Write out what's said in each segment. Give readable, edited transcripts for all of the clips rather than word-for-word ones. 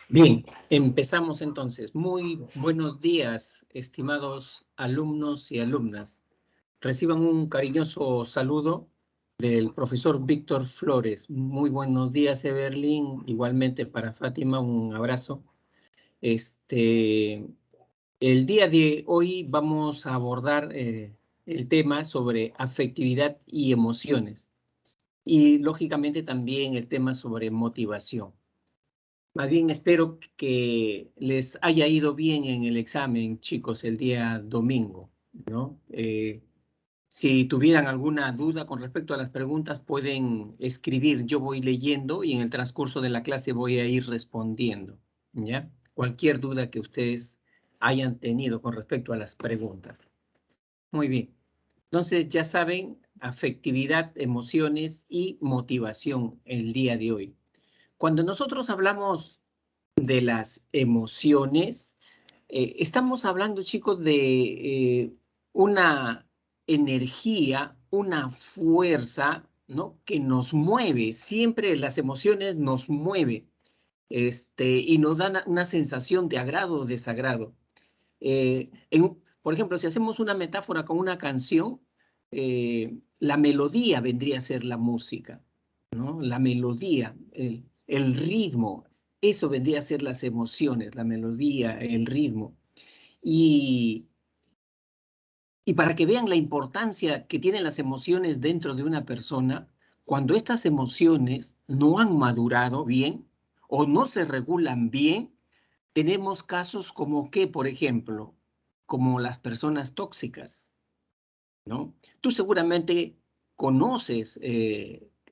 Bien, empezamos entonces. Muy buenos días, estimados alumnos y alumnas. Reciban un cariñoso saludo del profesor Víctor Flores. Muy buenos días, Evelyn. Igualmente para Fátima, un abrazo. El día de hoy vamos a abordar el tema sobre afectividad y emociones. Y lógicamente también el tema sobre motivación. Más bien espero que les haya ido bien en el examen, chicos, el día domingo, ¿no? Si tuvieran alguna duda con respecto a las preguntas, pueden escribir. Yo voy leyendo y en el transcurso de la clase voy a ir respondiendo, ¿ya? Cualquier duda que ustedes hayan tenido con respecto a las preguntas. Muy bien. Entonces, ya saben, afectividad, emociones y motivación el día de hoy. Cuando nosotros hablamos de las emociones, estamos hablando, chicos, de una energía, una fuerza, ¿no? Que nos mueve. Siempre las emociones nos mueven, y nos dan una sensación de agrado o desagrado. Por ejemplo, si hacemos una metáfora con una canción, la melodía vendría a ser la música, ¿no? La melodía, el ritmo, eso vendría a ser las emociones, la melodía, el ritmo. Y, y para que vean la importancia que tienen las emociones dentro de una persona, cuando estas emociones no han madurado bien o no se regulan bien, tenemos casos como que, por ejemplo, como las personas tóxicas, ¿no? Tú seguramente conoces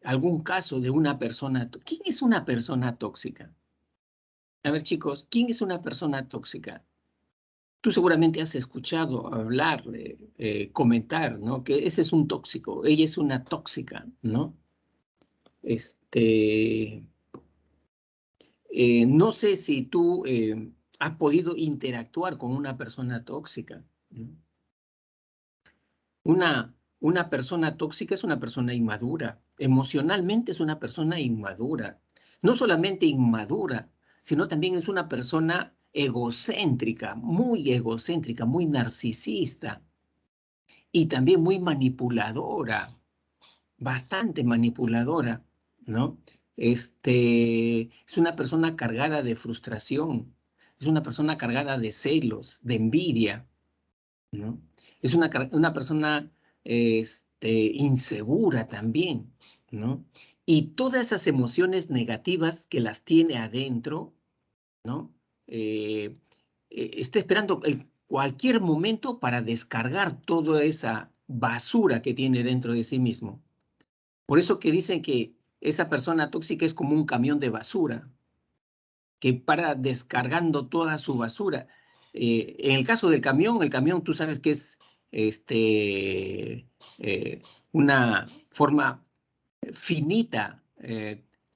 algún caso de una persona. ¿Quién es una persona tóxica? A ver, chicos, ¿quién es una persona tóxica? Tú seguramente has escuchado hablar, comentar, ¿no? Que ese es un tóxico, ella es una tóxica, ¿no? Este, no sé si tú has podido interactuar con una persona tóxica, ¿no? Una persona tóxica es una persona inmadura. Emocionalmente es una persona inmadura. No solamente inmadura, sino también es una persona egocéntrica, muy narcisista y también muy manipuladora, bastante manipuladora, ¿no? Es una persona cargada de frustración, es una persona cargada de celos, de envidia, ¿no? Es una persona insegura también, ¿no? Y todas esas emociones negativas que las tiene adentro, ¿no? Eh, está esperando cualquier momento para descargar toda esa basura que tiene dentro de sí mismo. Por eso que dicen que esa persona tóxica es como un camión de basura, que para descargando toda su basura. En el caso del camión, el camión tú sabes que es una forma finita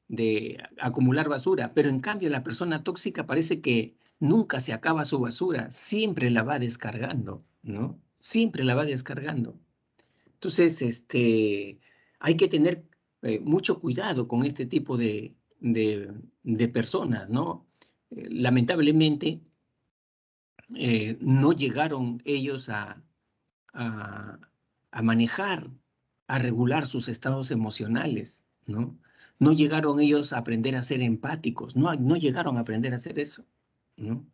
de acumular basura, pero en cambio la persona tóxica parece que nunca se acaba su basura, siempre la va descargando, ¿no? Siempre la va descargando. Entonces, hay que tener mucho cuidado con este tipo de personas, ¿no? Lamentablemente, no llegaron ellos a, a manejar, a regular sus estados emocionales, ¿no? No llegaron ellos a aprender a ser empáticos, no llegaron a aprender a hacer eso, ¿no?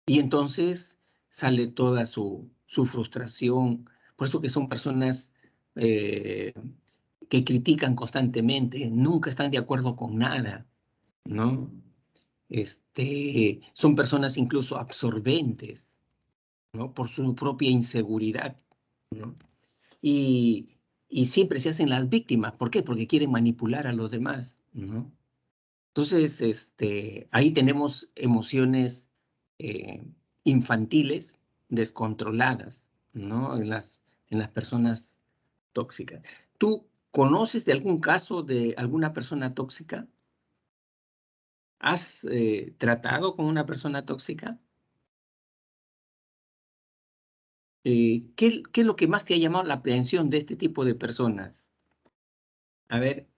Y entonces sale toda su frustración, por eso que son personas eh, que critican constantemente, nunca están de acuerdo con nada, ¿no? Son personas incluso absorbentes, ¿no? Por su propia inseguridad, ¿no? Y, y siempre se hacen las víctimas. ¿Por qué? Porque quieren manipular a los demás, ¿no? Entonces, ahí tenemos emociones eh, infantiles descontroladas, ¿no? En las personas tóxicas. ¿Tú conoces de algún caso de alguna persona tóxica? ¿Has tratado con una persona tóxica? ¿Qué es lo que más te ha llamado la atención de este tipo de personas? A ver,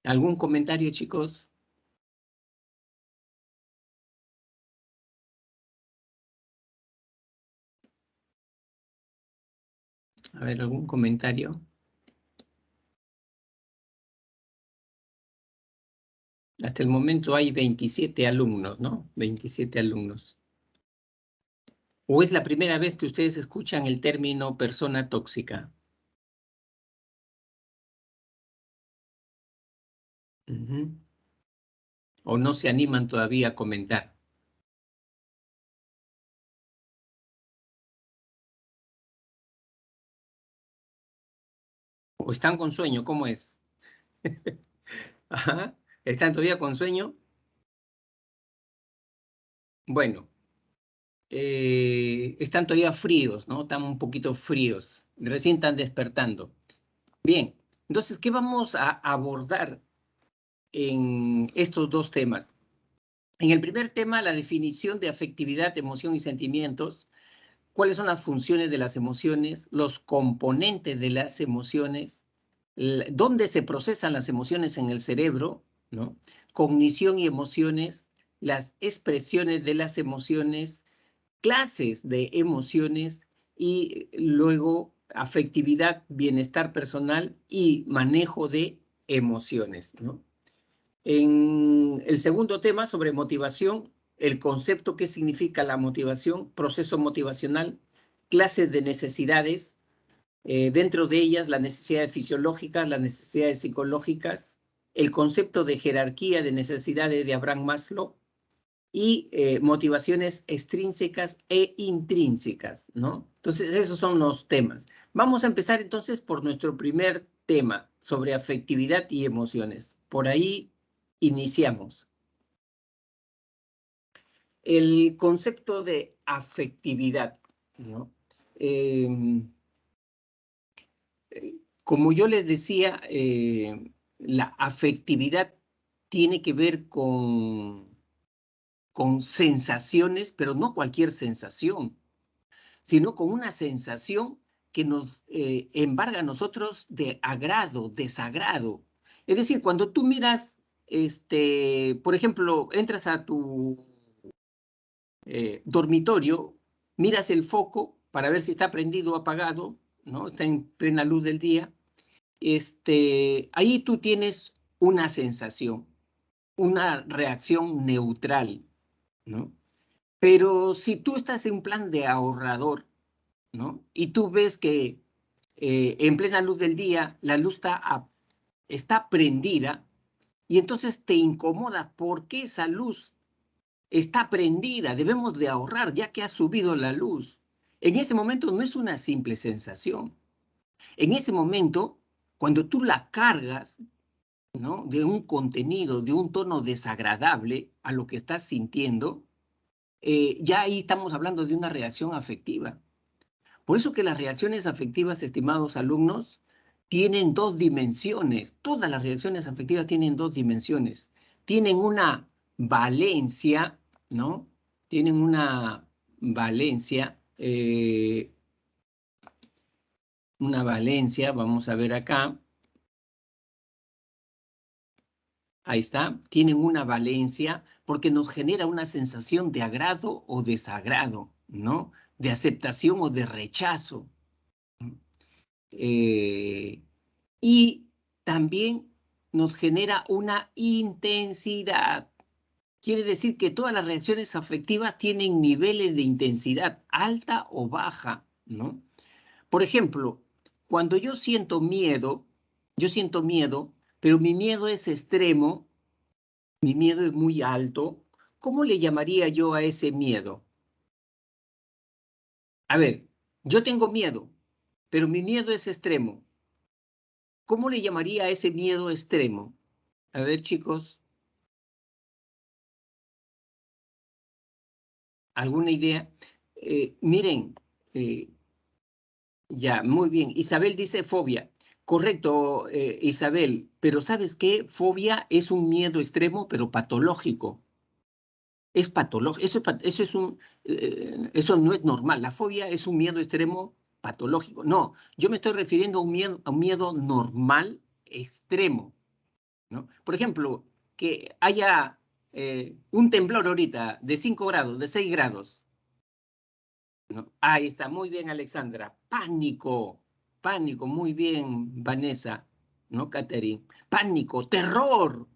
¿algún comentario, chicos? A ver, ¿algún comentario? Hasta el momento hay 27 alumnos, ¿no? 27 alumnos. ¿O es la primera vez que ustedes escuchan el término persona tóxica? ¿O no se animan todavía a comentar? ¿O están con sueño? ¿Cómo es? Ajá. ¿Están todavía con sueño? Bueno, están todavía fríos, ¿no? Están un poquito fríos. Recién están despertando. Bien, entonces, ¿qué vamos a abordar en estos dos temas? En el primer tema, la definición de afectividad, emoción y sentimientos. ¿Cuáles son las funciones de las emociones? Los componentes de las emociones. ¿Dónde se procesan las emociones en el cerebro? ¿No? Cognición y emociones. Las expresiones de las emociones, clases de emociones y luego afectividad, bienestar personal y manejo de emociones, ¿no? En el segundo tema sobre motivación, el concepto, qué significa la motivación, proceso motivacional, clases de necesidades, dentro de ellas las necesidades fisiológicas, las necesidades psicológicas, el concepto de jerarquía de necesidades de Abraham Maslow, y motivaciones extrínsecas e intrínsecas, ¿no? Entonces, esos son los temas. Vamos a empezar entonces por nuestro primer tema sobre afectividad y emociones. Por ahí iniciamos. El concepto de afectividad, ¿no? Como yo les decía, la afectividad tiene que ver con sensaciones, pero no cualquier sensación, sino con una sensación que nos embarga a nosotros de agrado, desagrado. Es decir, cuando tú miras, por ejemplo, entras a tu dormitorio, miras el foco para ver si está prendido o apagado, ¿no? Está en plena luz del día. Ahí tú tienes una sensación, una reacción neutral, ¿no? Pero si tú estás en un plan de ahorrador, ¿no? Y tú ves que en plena luz del día la luz está prendida y entonces te incomoda porque esa luz está prendida, debemos de ahorrar ya que ha subido la luz. En ese momento no es una simple sensación. En ese momento, cuando tú la cargas, ¿no? De un contenido, de un tono desagradable a lo que estás sintiendo, ya ahí estamos hablando de una reacción afectiva. Por eso que las reacciones afectivas, estimados alumnos, tienen dos dimensiones. Todas las reacciones afectivas tienen dos dimensiones. Tienen una valencia, ¿no? Tienen una valencia, vamos a ver acá. Ahí está, tienen una valencia porque nos genera una sensación de agrado o desagrado, ¿no? De aceptación o de rechazo. Eh, y también nos genera una intensidad. Quiere decir que todas las reacciones afectivas tienen niveles de intensidad, alta o baja, ¿no? Por ejemplo, cuando yo siento miedo, pero mi miedo es extremo, mi miedo es muy alto, ¿cómo le llamaría yo a ese miedo? A ver, yo tengo miedo, pero mi miedo es extremo. ¿Cómo le llamaría a ese miedo extremo? A ver, chicos, ¿alguna idea? Miren, eh, ya, muy bien. Isabel dice fobia. Correcto, Isabel, pero ¿sabes qué? Fobia es un miedo extremo, pero patológico. Es patológico. Eso no es normal. La fobia es un miedo extremo patológico. No, yo me estoy refiriendo a un miedo normal extremo, ¿no? Por ejemplo, que haya un temblor ahorita de 5 grados, de 6 grados, ¿no? Ahí está, muy bien, Alexandra. Pánico. pánico, muy bien, Vanessa, ¿no, Catherine? Pánico, terror,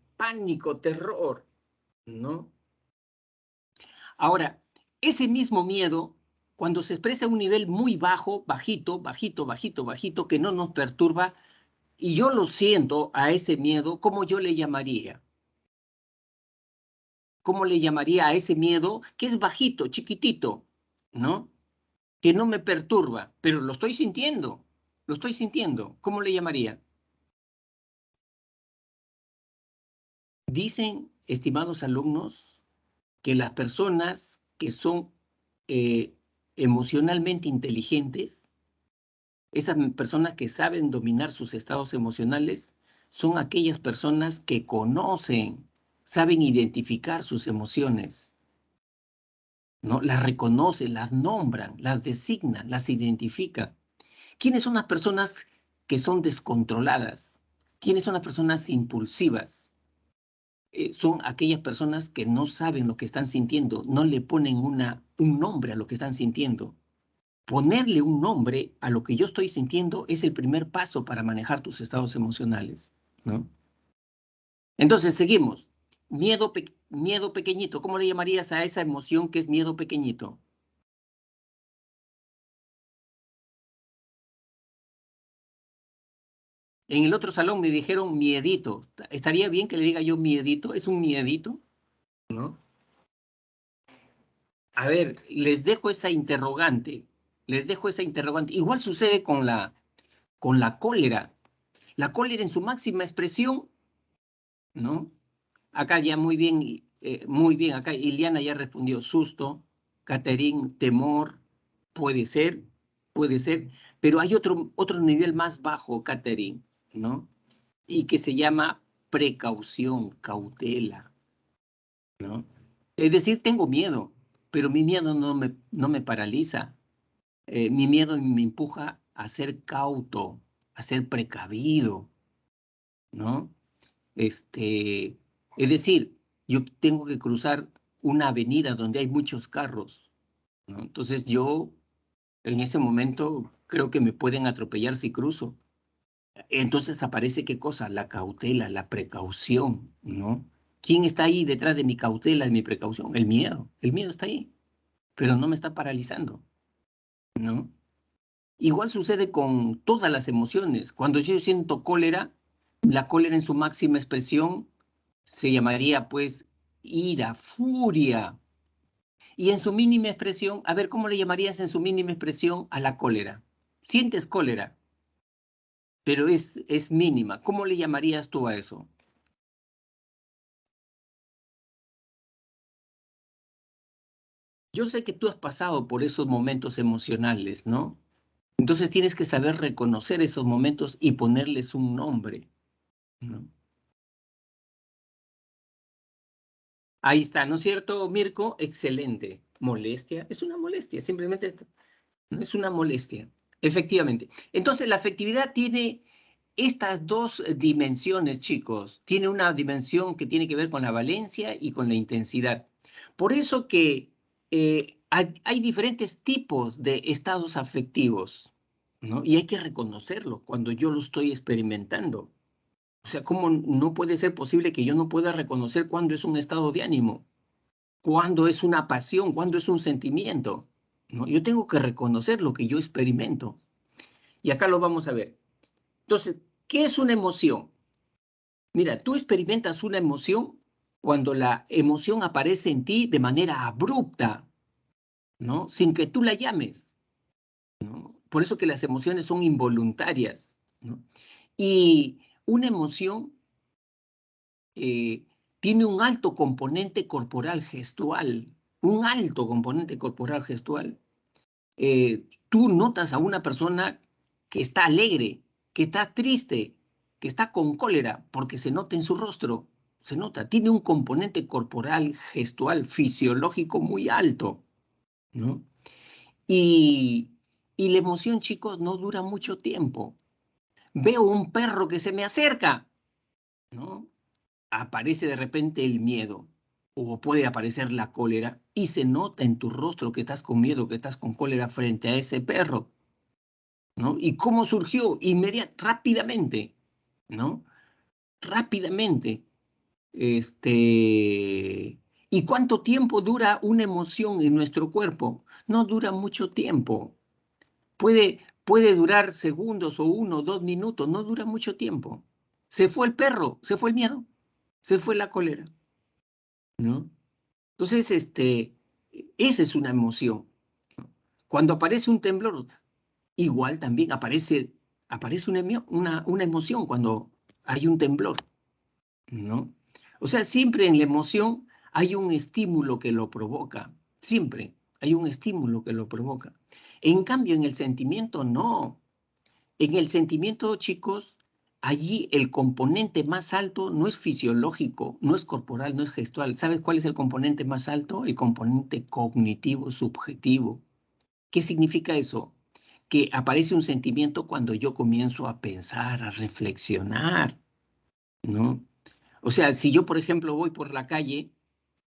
¿no? Ahora, ese mismo miedo, cuando se expresa a un nivel muy bajo, bajito, que no nos perturba, y yo lo siento a ese miedo, ¿cómo yo le llamaría? ¿Cómo le llamaría a ese miedo que es bajito, chiquitito, ¿no? Que no me perturba, pero lo estoy sintiendo, lo estoy sintiendo. ¿Cómo le llamaría? Dicen, estimados alumnos, que las personas que son eh, emocionalmente inteligentes, esas personas que saben dominar sus estados emocionales, son aquellas personas que conocen, saben identificar sus emociones, ¿no? Las reconocen, las nombran, las designan, las identifican. ¿Quiénes son las personas que son descontroladas? ¿Quiénes son las personas impulsivas? Son aquellas personas que no saben lo que están sintiendo, no le ponen un nombre a lo que están sintiendo. Ponerle un nombre a lo que yo estoy sintiendo es el primer paso para manejar tus estados emocionales, ¿no? Entonces, seguimos. Miedo pequeñito. ¿Cómo le llamarías a esa emoción que es miedo pequeñito? En el otro salón me dijeron miedito. ¿Estaría bien que le diga yo miedito? ¿Es un miedito? ¿No? A ver, les dejo esa interrogante. Les dejo esa interrogante. Igual sucede con la cólera. La cólera en su máxima expresión, ¿no? Acá ya muy bien, acá Iliana ya respondió susto, Caterín, temor, puede ser, puede ser, pero hay otro nivel más bajo, Caterín, ¿no? Y que se llama precaución, cautela, ¿no? Es decir, tengo miedo, pero mi miedo no me paraliza. Mi miedo me empuja a ser cauto, a ser precavido, ¿no? Es decir, yo tengo que cruzar una avenida donde hay muchos carros, ¿no? Entonces yo en ese momento creo que me pueden atropellar si cruzo. Entonces aparece qué cosa, la cautela, la precaución, ¿no? ¿Quién está ahí detrás de mi cautela, de mi precaución? El miedo está ahí, pero no me está paralizando, ¿no? Igual sucede con todas las emociones. Cuando yo siento cólera, la cólera en su máxima expresión se llamaría pues ira, furia. Y en su mínima expresión, a ver, ¿cómo le llamarías en su mínima expresión a la cólera? Sientes cólera, pero es mínima. ¿Cómo le llamarías tú a eso? Yo sé que tú has pasado por esos momentos emocionales, ¿no? Entonces tienes que saber reconocer esos momentos y ponerles un nombre, ¿no? Ahí está, ¿no es cierto, Mirko? Excelente. Molestia, es una molestia, simplemente no es una molestia. Efectivamente. Entonces, la afectividad tiene estas dos dimensiones, chicos. Tiene una dimensión que tiene que ver con la valencia y con la intensidad. Por eso que hay diferentes tipos de estados afectivos, ¿no? Y hay que reconocerlo cuando yo lo estoy experimentando. O sea, ¿cómo no puede ser posible que yo no pueda reconocer cuándo es un estado de ánimo, cuándo es una pasión, cuándo es un sentimiento? ¿No? Yo tengo que reconocer lo que yo experimento. Y acá lo vamos a ver. Entonces, ¿qué es una emoción? Mira, tú experimentas una emoción cuando la emoción aparece en ti de manera abrupta, ¿no? Sin que tú la llames, ¿no? Por eso que las emociones son involuntarias, ¿no? Y una emoción eh, tiene un alto componente corporal gestual, un alto componente corporal gestual. Tú notas a una persona que está alegre, que está triste, que está con cólera, porque se nota en su rostro, se nota, tiene un componente corporal, gestual, fisiológico muy alto, ¿no? Y, y la emoción, chicos, no dura mucho tiempo. Veo un perro que se me acerca, ¿no? Aparece de repente el miedo o puede aparecer la cólera y se nota en tu rostro que estás con miedo, que estás con cólera frente a ese perro. ¿no? ¿Y cómo surgió? Rápidamente, ¿no? Rápidamente. ¿Y cuánto tiempo dura una emoción en nuestro cuerpo? No dura mucho tiempo. Puede durar segundos o 1 o 2 minutos, no dura mucho tiempo. Se fue el perro, se fue el miedo, se fue la cólera, ¿no? Entonces, esa es una emoción, ¿no? Cuando aparece un temblor, igual también aparece una emoción cuando hay un temblor, ¿no? O sea, siempre en la emoción hay un estímulo que lo provoca, siempre hay un estímulo que lo provoca. En cambio, en el sentimiento, no. En el sentimiento, chicos, allí el componente más alto no es fisiológico, no es corporal, no es gestual. ¿Sabes cuál es el componente más alto? El componente cognitivo, subjetivo. ¿Qué significa eso? Que aparece un sentimiento cuando yo comienzo a pensar, a reflexionar, ¿no? O sea, si yo, por ejemplo, voy por la calle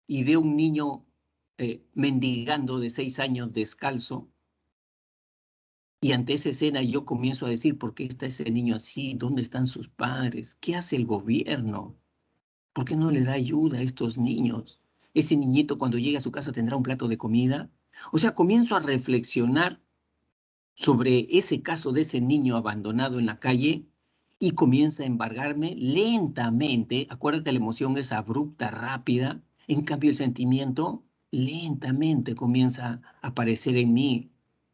y veo un niño mendigando de 6 años descalzo, y ante esa escena yo comienzo a decir, ¿por qué está ese niño así? ¿Dónde están sus padres? ¿Qué hace el gobierno? ¿Por qué no le da ayuda a estos niños? ¿Ese niñito cuando llegue a su casa tendrá un plato de comida? O sea, comienzo a reflexionar sobre ese caso de ese niño abandonado en la calle y comienza a embargarme lentamente. Acuérdate, la emoción es abrupta, rápida. En cambio, el sentimiento lentamente comienza a aparecer en mí.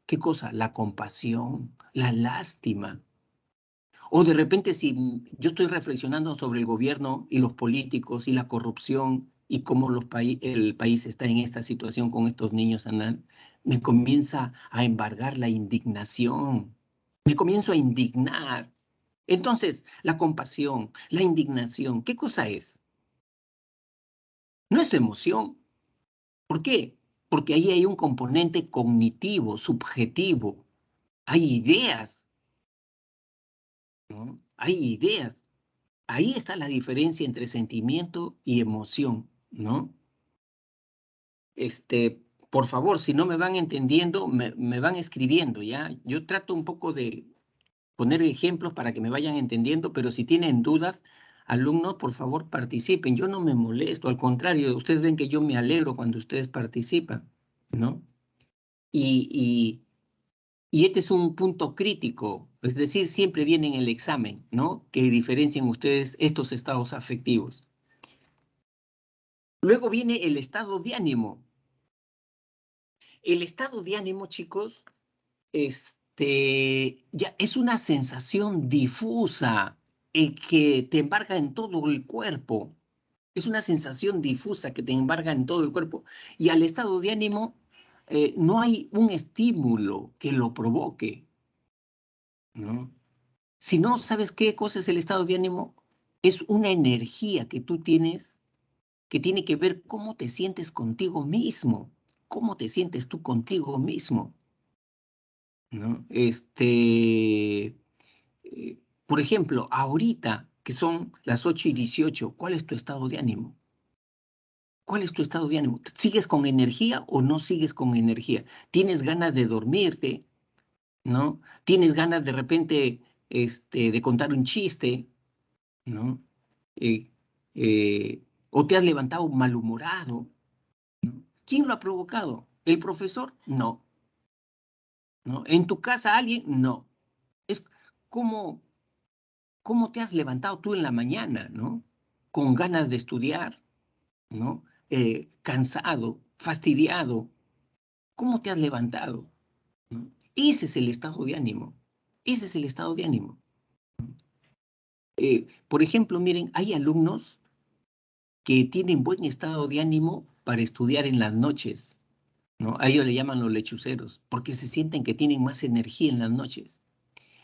¿Qué cosa? La compasión, la lástima. O de repente, si yo estoy reflexionando sobre el gobierno y los políticos y la corrupción y cómo el país está en esta situación con estos niños, Anal, me comienza a embargar la indignación. Me comienzo a indignar. Entonces, la compasión, la indignación, ¿qué cosa es? No es emoción. ¿Por qué? Porque ahí hay un componente cognitivo, subjetivo. Hay ideas, ¿no? Hay ideas. Ahí está la diferencia entre sentimiento y emoción, ¿no? Por favor, si no me van entendiendo, me van escribiendo, ¿ya? Yo trato un poco de poner ejemplos para que me vayan entendiendo, pero si tienen dudas, alumnos, por favor, participen. Yo no me molesto, al contrario, ustedes ven que yo me alegro cuando ustedes participan, ¿no? Y, y este es un punto crítico, es decir, siempre viene en el examen, ¿no? Que diferencian ustedes estos estados afectivos. Luego viene el estado de ánimo. El estado de ánimo, chicos, ya es una sensación difusa que te embarga en todo el cuerpo. Es una sensación difusa que te embarga en todo el cuerpo. Y al estado de ánimo no hay un estímulo que lo provoque, ¿no? Si no sabes qué cosa es el estado de ánimo, es una energía que tú tienes que tiene que ver cómo te sientes contigo mismo, cómo te sientes tú contigo mismo, ¿no? Por ejemplo, ahorita que son las 8:18, ¿cuál es tu estado de ánimo? ¿Cuál es tu estado de ánimo? ¿Sigues con energía o no sigues con energía? ¿Tienes ganas de dormirte, no? ¿Tienes ganas de repente, de contar un chiste, no? Eh, ¿O te has levantado malhumorado? ¿Quién lo ha provocado? ¿El profesor? No, ¿no? ¿En tu casa alguien? No. Es como, ¿cómo te has levantado tú en la mañana, ¿no? Con ganas de estudiar, ¿no? Cansado, fastidiado. ¿Cómo te has levantado? ¿No? Ese es el estado de ánimo. Ese es el estado de ánimo. Por ejemplo, miren, hay alumnos que tienen buen estado de ánimo para estudiar en las noches, ¿no? A ellos le llaman los lechuceros, porque se sienten que tienen más energía en las noches.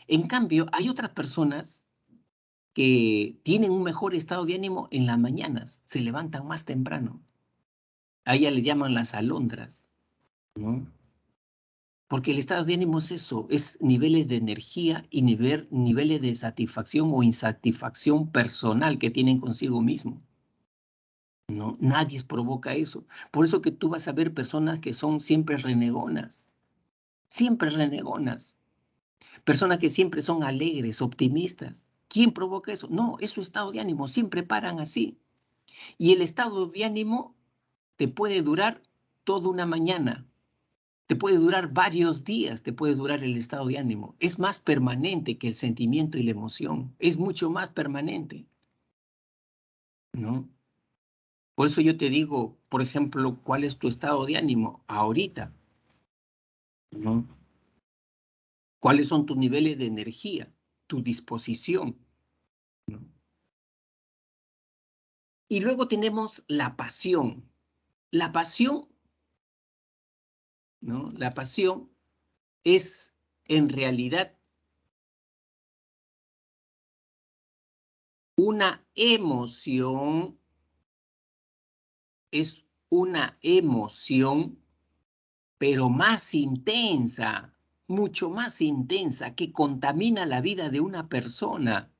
En cambio, hay otras personas que tienen un mejor estado de ánimo en las mañanas, se levantan más temprano. A ella le llaman las alondras, ¿no? Porque el estado de ánimo es eso, es niveles de energía y niveles de satisfacción o insatisfacción personal que tienen consigo mismo, ¿no? Nadie provoca eso. Por eso que tú vas a ver personas que son siempre renegonas, Personas que siempre son alegres, optimistas. ¿Quién provoca eso? No, es su estado de ánimo, siempre paran así. Y el estado de ánimo te puede durar toda una mañana, te puede durar varios días, te puede durar el estado de ánimo. Es más permanente que el sentimiento y la emoción, es mucho más permanente, ¿no? Por eso yo te digo, por ejemplo, ¿cuál es tu estado de ánimo ahorita? ¿No? ¿Cuáles son tus niveles de energía, tu disposición? ¿No? Y luego tenemos la pasión. La pasión, ¿no? La pasión es en realidad una emoción, es una emoción, pero más intensa, mucho más intensa, que contamina la vida de una persona,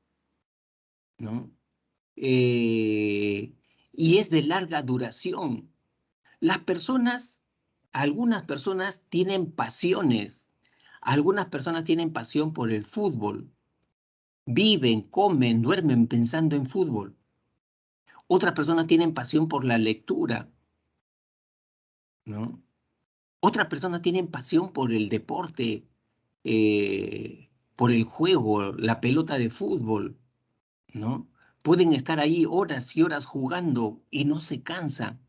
¿no? Eh, y es de larga duración. Las personas, algunas personas tienen pasiones, algunas personas tienen pasión por el fútbol, viven, comen, duermen pensando en fútbol. Otras personas tienen pasión por la lectura, ¿no? Otras personas tienen pasión por el deporte, por el juego, la pelota de fútbol, ¿no? Pueden estar ahí horas y horas jugando y no se cansan,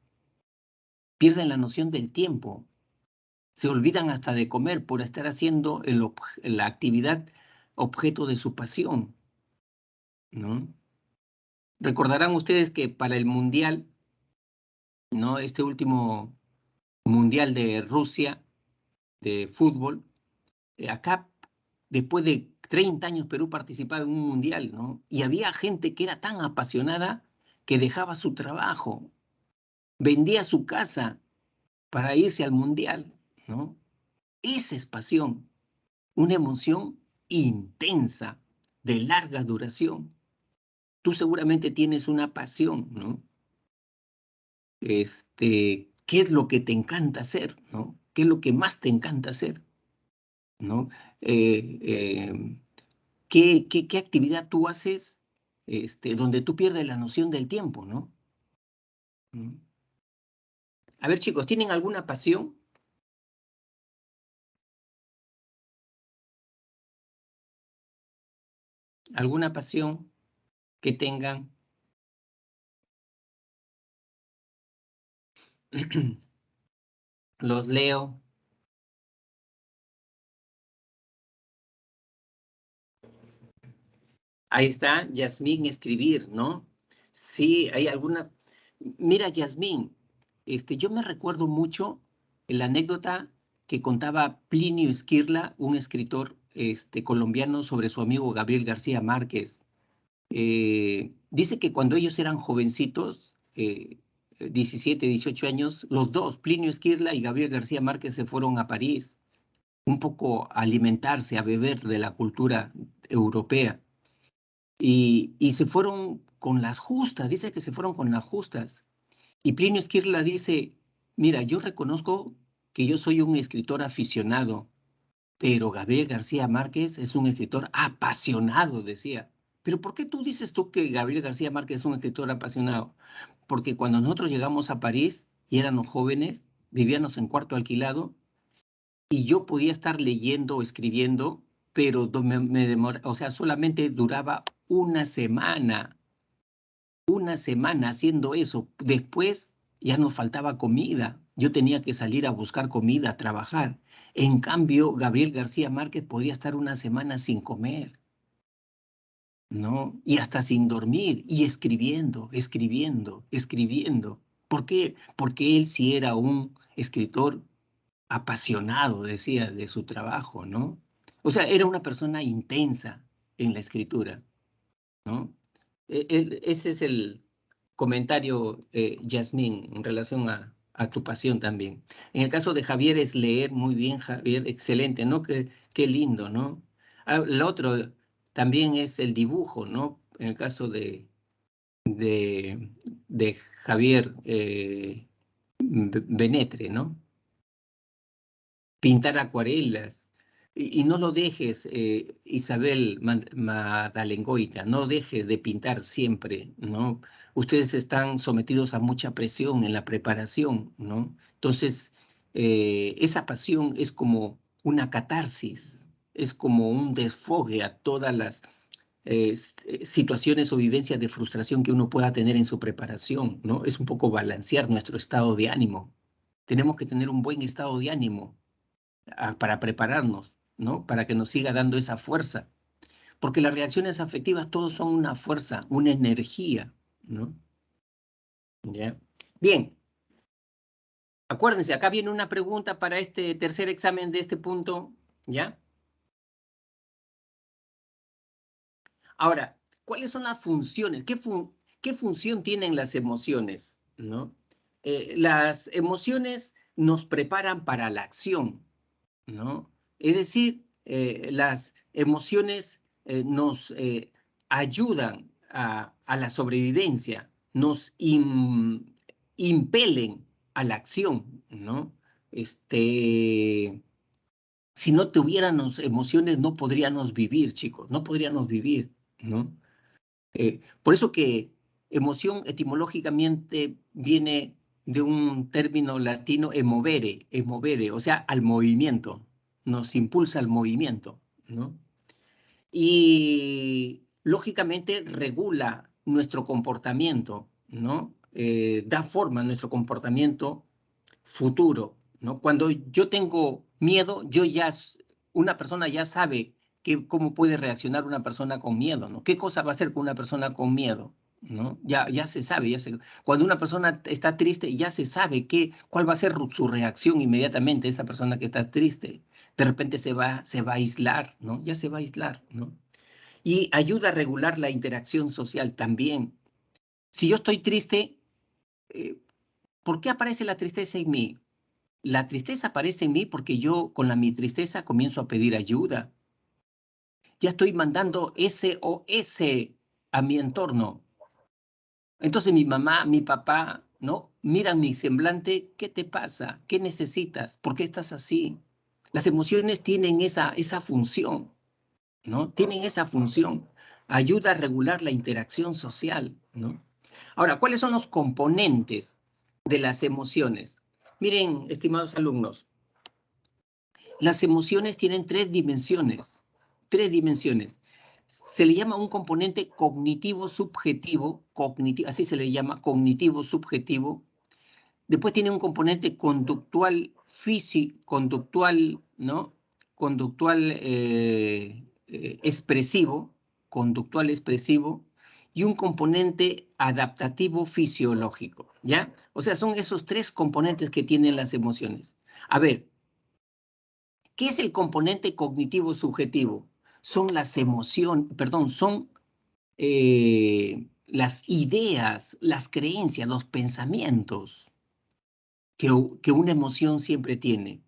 pierden la noción del tiempo, se olvidan hasta de comer por estar haciendo la actividad objeto de su pasión, ¿no? Recordarán ustedes que para el Mundial, ¿no? Este último Mundial de Rusia de fútbol, acá, después de 30 años, Perú participaba en un Mundial, ¿no? Y había gente que era tan apasionada que dejaba su trabajo, vendía su casa para irse al Mundial, ¿no? Esa es pasión, una emoción intensa, de larga duración. Tú seguramente tienes una pasión, ¿no? ¿Qué es lo que te encanta hacer, ¿no? ¿Qué es lo que más te encanta hacer, ¿no? Eh, eh, ¿qué actividad tú haces donde tú pierdes la noción del tiempo, ¿no? ¿Mm? A ver, chicos, ¿tienen alguna pasión? ¿Alguna pasión que tengan? Los leo. Ahí está, Yasmín, escribir, ¿no? Sí, hay alguna. Mira, Yasmín, yo me recuerdo mucho la anécdota que contaba Plinio Esquirla, un escritor colombiano, sobre su amigo Gabriel García Márquez. Dice que cuando ellos eran jovencitos, 17, 18 años, los dos, Plinio Esquirla y Gabriel García Márquez, se fueron a París, un poco a alimentarse, a beber de la cultura europea. Y se fueron con las justas, dice que se fueron con las justas. Y Plinio Esquirla dice, mira, yo reconozco que yo soy un escritor aficionado, pero Gabriel García Márquez es un escritor apasionado, decía. Pero ¿por qué dices tú que Gabriel García Márquez es un escritor apasionado? Porque cuando nosotros llegamos a París y éramos jóvenes, vivíamos en cuarto alquilado, y yo podía estar leyendo o escribiendo, pero me demora, o sea, solamente duraba una semana haciendo eso. Después ya nos faltaba comida. Yo tenía que salir a buscar comida, a trabajar. En cambio, Gabriel García Márquez podía estar una semana sin comer, ¿no? Y hasta sin dormir, y escribiendo, escribiendo, escribiendo. ¿Por qué? Porque él sí era un escritor apasionado, decía, de su trabajo, ¿no? O sea, era una persona intensa en la escritura, ¿no? Ese es el comentario, Yasmín, en relación a tu pasión también. En el caso de Javier es leer. Muy bien, Javier, excelente, ¿no? Qué lindo, ¿no? Lo otro también es el dibujo, ¿no? En el caso de, de Javier Benetre, ¿no? Pintar acuarelas. Y no lo dejes, Isabel Madalengoita, no dejes de pintar siempre, ¿no? Ustedes están sometidos a mucha presión en la preparación, ¿no? Entonces, esa pasión es como una catarsis, es como un desfogue a todas las situaciones o vivencias de frustración que uno pueda tener en su preparación, ¿no? Es un poco balancear nuestro estado de ánimo. Tenemos que tener un buen estado de ánimo para prepararnos, ¿no? Para que nos siga dando esa fuerza. Porque las reacciones afectivas todos son una fuerza, una energía, ¿no? ¿Ya? Bien, acuérdense, acá viene una pregunta para este tercer examen de este punto, ¿ya? Ahora, ¿cuáles son las funciones? ¿Qué función tienen las emociones, ¿no? Las emociones nos preparan para la acción, ¿no? Es decir, las emociones nos ayudan a la sobrevivencia, nos impelen a la acción, ¿no? Si no tuviéramos emociones, no podríamos vivir, chicos, no podríamos vivir, ¿no? Por eso que emoción etimológicamente viene de un término latino emovere, o sea, al movimiento, nos impulsa al movimiento, ¿no? Y lógicamente regula nuestro comportamiento, ¿no? Da forma a nuestro comportamiento futuro, ¿no? Cuando yo tengo miedo, una persona ya sabe cómo puede reaccionar una persona con miedo, ¿no? ¿Qué cosa va a hacer con una persona con miedo? ¿No? Ya se sabe, cuando una persona está triste, ya se sabe cuál va a ser su reacción inmediatamente, esa persona que está triste. De repente se va a aislar, ¿no? Ya se va a aislar, ¿no? Y ayuda a regular la interacción social también. Si yo estoy triste, eh, ¿por qué aparece la tristeza en mí? La tristeza aparece en mí porque yo mi tristeza comienzo a pedir ayuda. Ya estoy mandando SOS a mi entorno. Entonces mi mamá, mi papá, ¿no? Miran mi semblante, ¿qué te pasa? ¿Qué necesitas? ¿Por qué estás así? Las emociones tienen esa función, ¿no? Tienen esa función. Ayuda a regular la interacción social, ¿no? Ahora, ¿cuáles son los componentes de las emociones? Miren, estimados alumnos, las emociones tienen tres dimensiones. Tres dimensiones. Se le llama un componente cognitivo subjetivo, así se le llama, cognitivo subjetivo. Después tiene un componente conductual físico, conductual, ¿no? Conductual expresivo, conductual expresivo, y un componente adaptativo fisiológico, ¿ya? O sea, son esos tres componentes que tienen las emociones. A ver, ¿qué es el componente cognitivo subjetivo? Son las emociones, perdón, son las ideas, las creencias, los pensamientos que una emoción siempre tiene.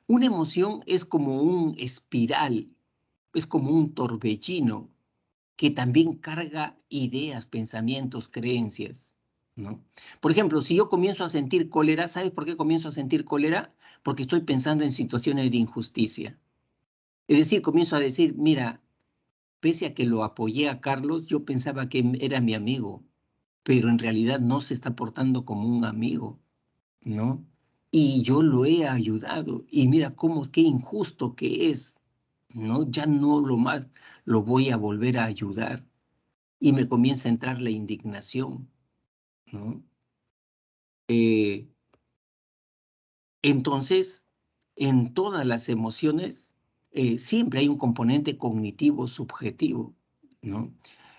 Una emoción es como un espiral, es como un torbellino que también carga ideas, pensamientos, creencias, ¿no? Por ejemplo, si yo comienzo a sentir cólera, ¿sabes por qué comienzo a sentir cólera? Porque estoy pensando en situaciones de injusticia. Es decir, comienzo a decir, mira, pese a que lo apoyé a Carlos, yo pensaba que era mi amigo, pero en realidad no se está portando como un amigo, ¿no? Y yo lo he ayudado y mira qué injusto que es, ¿no? Ya no lo voy a volver a ayudar y me comienza a entrar la indignación, ¿no? Eh, entonces, en todas las emociones siempre hay un componente cognitivo subjetivo, ¿no?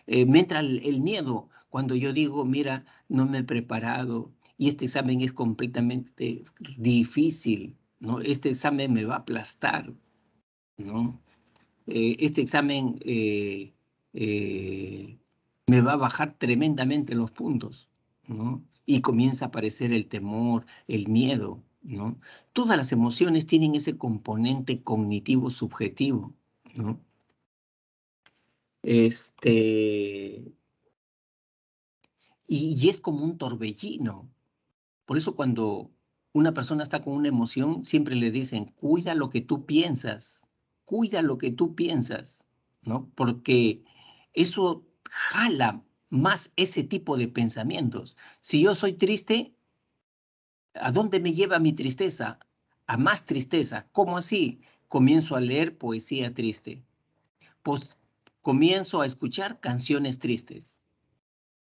Me entra el miedo cuando yo digo, mira, no me he preparado y este examen es completamente difícil, ¿no? Este examen me va a aplastar, ¿no? Este examen eh, me va a bajar tremendamente los puntos, ¿no? Y comienza a aparecer el temor, el miedo, ¿no? Todas las emociones tienen ese componente cognitivo subjetivo, ¿no? Y es como un torbellino. Por eso cuando una persona está con una emoción, siempre le dicen, cuida lo que tú piensas, cuida lo que tú piensas, ¿no? Porque eso jala más ese tipo de pensamientos. Si yo soy triste, ¿a dónde me lleva mi tristeza? A más tristeza. ¿Cómo así? Comienzo a leer poesía triste. Pues comienzo a escuchar canciones tristes,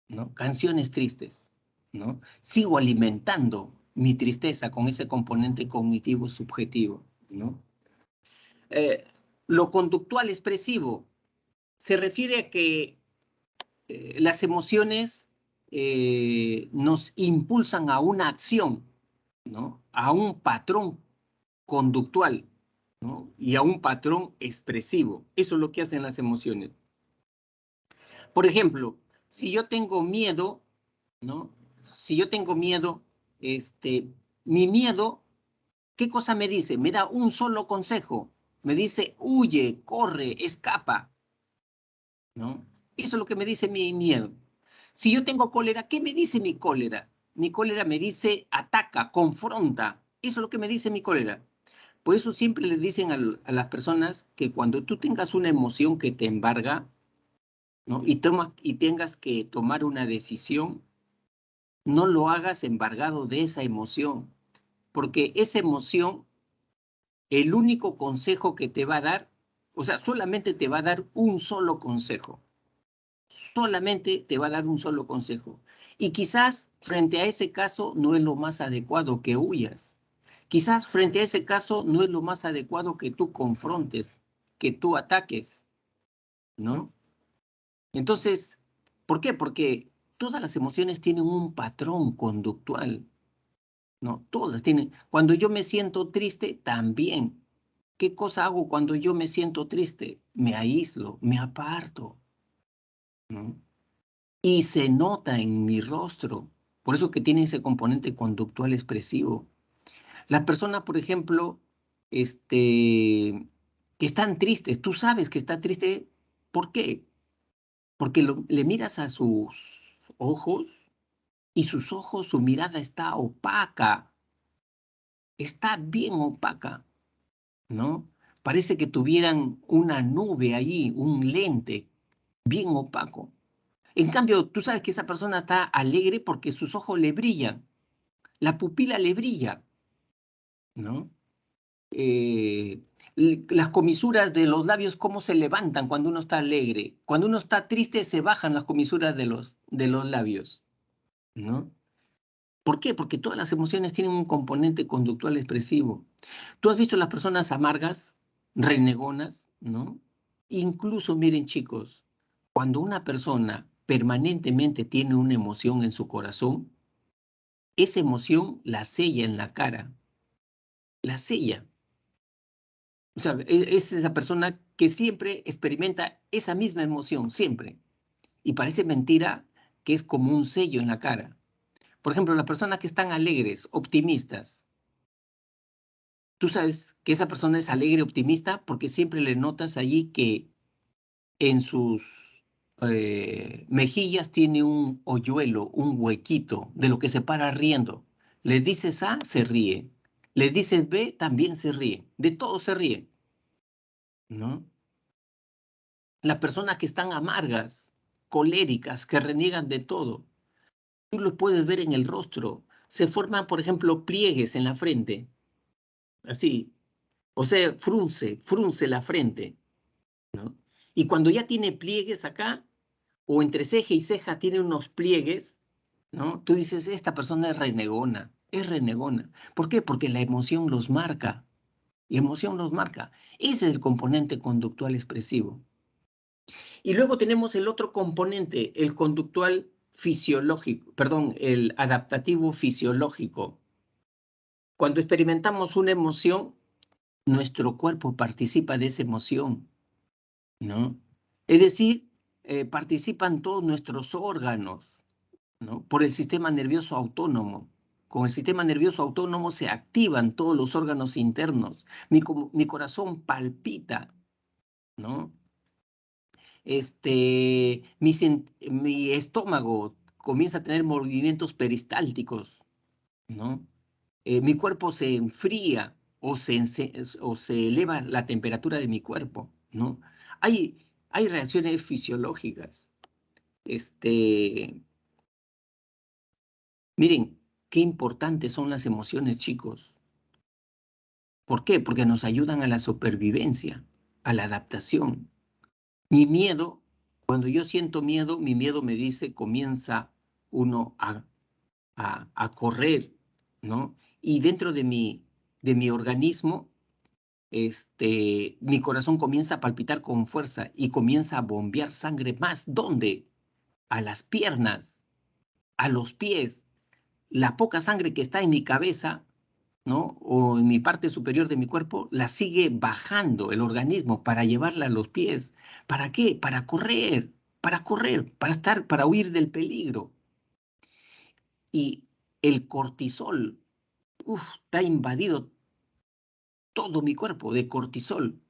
¿no? Canciones tristes, ¿no? Sigo alimentando mi tristeza con ese componente cognitivo subjetivo, ¿no? Eh, lo conductual expresivo se refiere a que las emociones nos impulsan a una acción, ¿no? A un patrón conductual, ¿no? Y a un patrón expresivo. Eso es lo que hacen las emociones. Por ejemplo, si yo tengo miedo, ¿no? Si yo tengo miedo, mi miedo, ¿qué cosa me dice? Me da un solo consejo. Me dice, huye, corre, escapa, ¿no? Eso es lo que me dice mi miedo. Si yo tengo cólera, ¿qué me dice mi cólera? Mi cólera me dice, ataca, confronta. Eso es lo que me dice mi cólera. Por eso siempre le dicen a las personas que cuando tú tengas una emoción que te embarga, ¿no? Y tengas que tomar una decisión, no lo hagas embargado de esa emoción, porque esa emoción, el único consejo que te va a dar, o sea, solamente te va a dar un solo consejo, solamente te va a dar un solo consejo. Y quizás frente a ese caso no es lo más adecuado que huyas. Quizás frente a ese caso no es lo más adecuado que tú confrontes, que tú ataques, ¿no? Entonces, ¿por qué? Porque todas las emociones tienen un patrón conductual, ¿no? Todas tienen. Cuando yo me siento triste, también. ¿Qué cosa hago cuando yo me siento triste? Me aíslo, me aparto, ¿no? Y se nota en mi rostro. Por eso que tiene ese componente conductual expresivo. Las personas, por ejemplo, que están tristes, tú sabes que está triste, ¿por qué? Porque le miras a sus ojos y sus ojos, su mirada está opaca, está bien opaca, ¿no? Parece que tuvieran una nube ahí, un lente bien opaco. En cambio, tú sabes que esa persona está alegre porque sus ojos le brillan, la pupila le brilla, ¿no? Eh, las comisuras de los labios, cómo se levantan cuando uno está alegre. Cuando uno está triste, se bajan las comisuras de los labios, ¿no? ¿Por qué? Porque todas las emociones tienen un componente conductual expresivo. Tú has visto las personas amargas, renegonas, ¿no? Incluso, miren chicos, cuando una persona permanentemente tiene una emoción en su corazón, esa emoción la sella en la cara, la sella. O sea, es esa persona que siempre experimenta esa misma emoción, siempre. Y parece mentira que es como un sello en la cara. Por ejemplo, las personas que están alegres, optimistas, tú sabes que esa persona es alegre, optimista, porque siempre le notas allí que en sus mejillas tiene un hoyuelo, un huequito, de lo que se para riendo. Le dices A, se ríe. Le dices B, también se ríe. De todo se ríe, ¿no? Las personas que están amargas, coléricas, que reniegan de todo, tú lo puedes ver en el rostro. Se forman, por ejemplo, pliegues en la frente, así. O sea, frunce la frente, ¿no? Y cuando ya tiene pliegues acá, o entre ceja y ceja tiene unos pliegues, ¿no? Tú dices, esta persona es renegona, es renegona. ¿Por qué? Porque la emoción los marca, la emoción los marca. Ese es el componente conductual expresivo. Y luego tenemos el otro componente, el conductual fisiológico, perdón, el adaptativo fisiológico. Cuando experimentamos una emoción, nuestro cuerpo participa de esa emoción, ¿no? Es decir, participan todos nuestros órganos, ¿no? Por el sistema nervioso autónomo. Con el sistema nervioso autónomo se activan todos los órganos internos. Mi corazón palpita, ¿no? Mi estómago comienza a tener movimientos peristálticos, ¿no? Mi cuerpo se enfría, o se eleva la temperatura de mi cuerpo, ¿no? Hay reacciones fisiológicas. Miren, qué importantes son las emociones, chicos. ¿Por qué? Porque nos ayudan a la supervivencia, a la adaptación. Mi miedo, cuando yo siento miedo, mi miedo me dice, comienza uno a correr, ¿no? Y dentro de mi organismo, mi corazón comienza a palpitar con fuerza y comienza a bombear sangre más. ¿Dónde? A las piernas, a los pies. La poca sangre que está en mi cabeza, ¿no? O en mi parte superior de mi cuerpo, la sigue bajando el organismo para llevarla a los pies. ¿Para qué? Para correr, para huir del peligro. Y el cortisol, está invadido todo mi cuerpo de cortisol.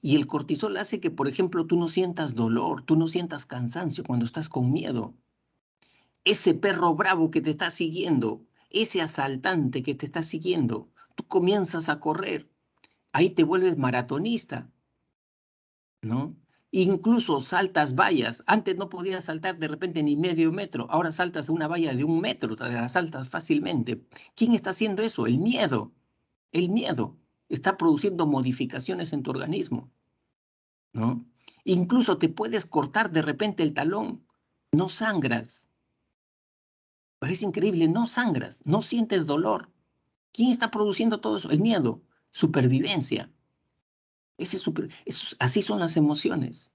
Y el cortisol hace que, por ejemplo, tú no sientas dolor, tú no sientas cansancio cuando estás con miedo. Ese perro bravo que te está siguiendo, ese asaltante que te está siguiendo, tú comienzas a correr. Ahí te vuelves maratonista, ¿no? Incluso saltas vallas. Antes no podías saltar de repente ni medio metro. Ahora saltas una valla de 1 metro, te la saltas fácilmente. ¿Quién está haciendo eso? El miedo. El miedo está produciendo modificaciones en tu organismo, ¿no? Incluso te puedes cortar de repente el talón. No sangras. Parece increíble, no sangras, no sientes dolor. ¿Quién está produciendo todo eso? El miedo, supervivencia. Así son las emociones.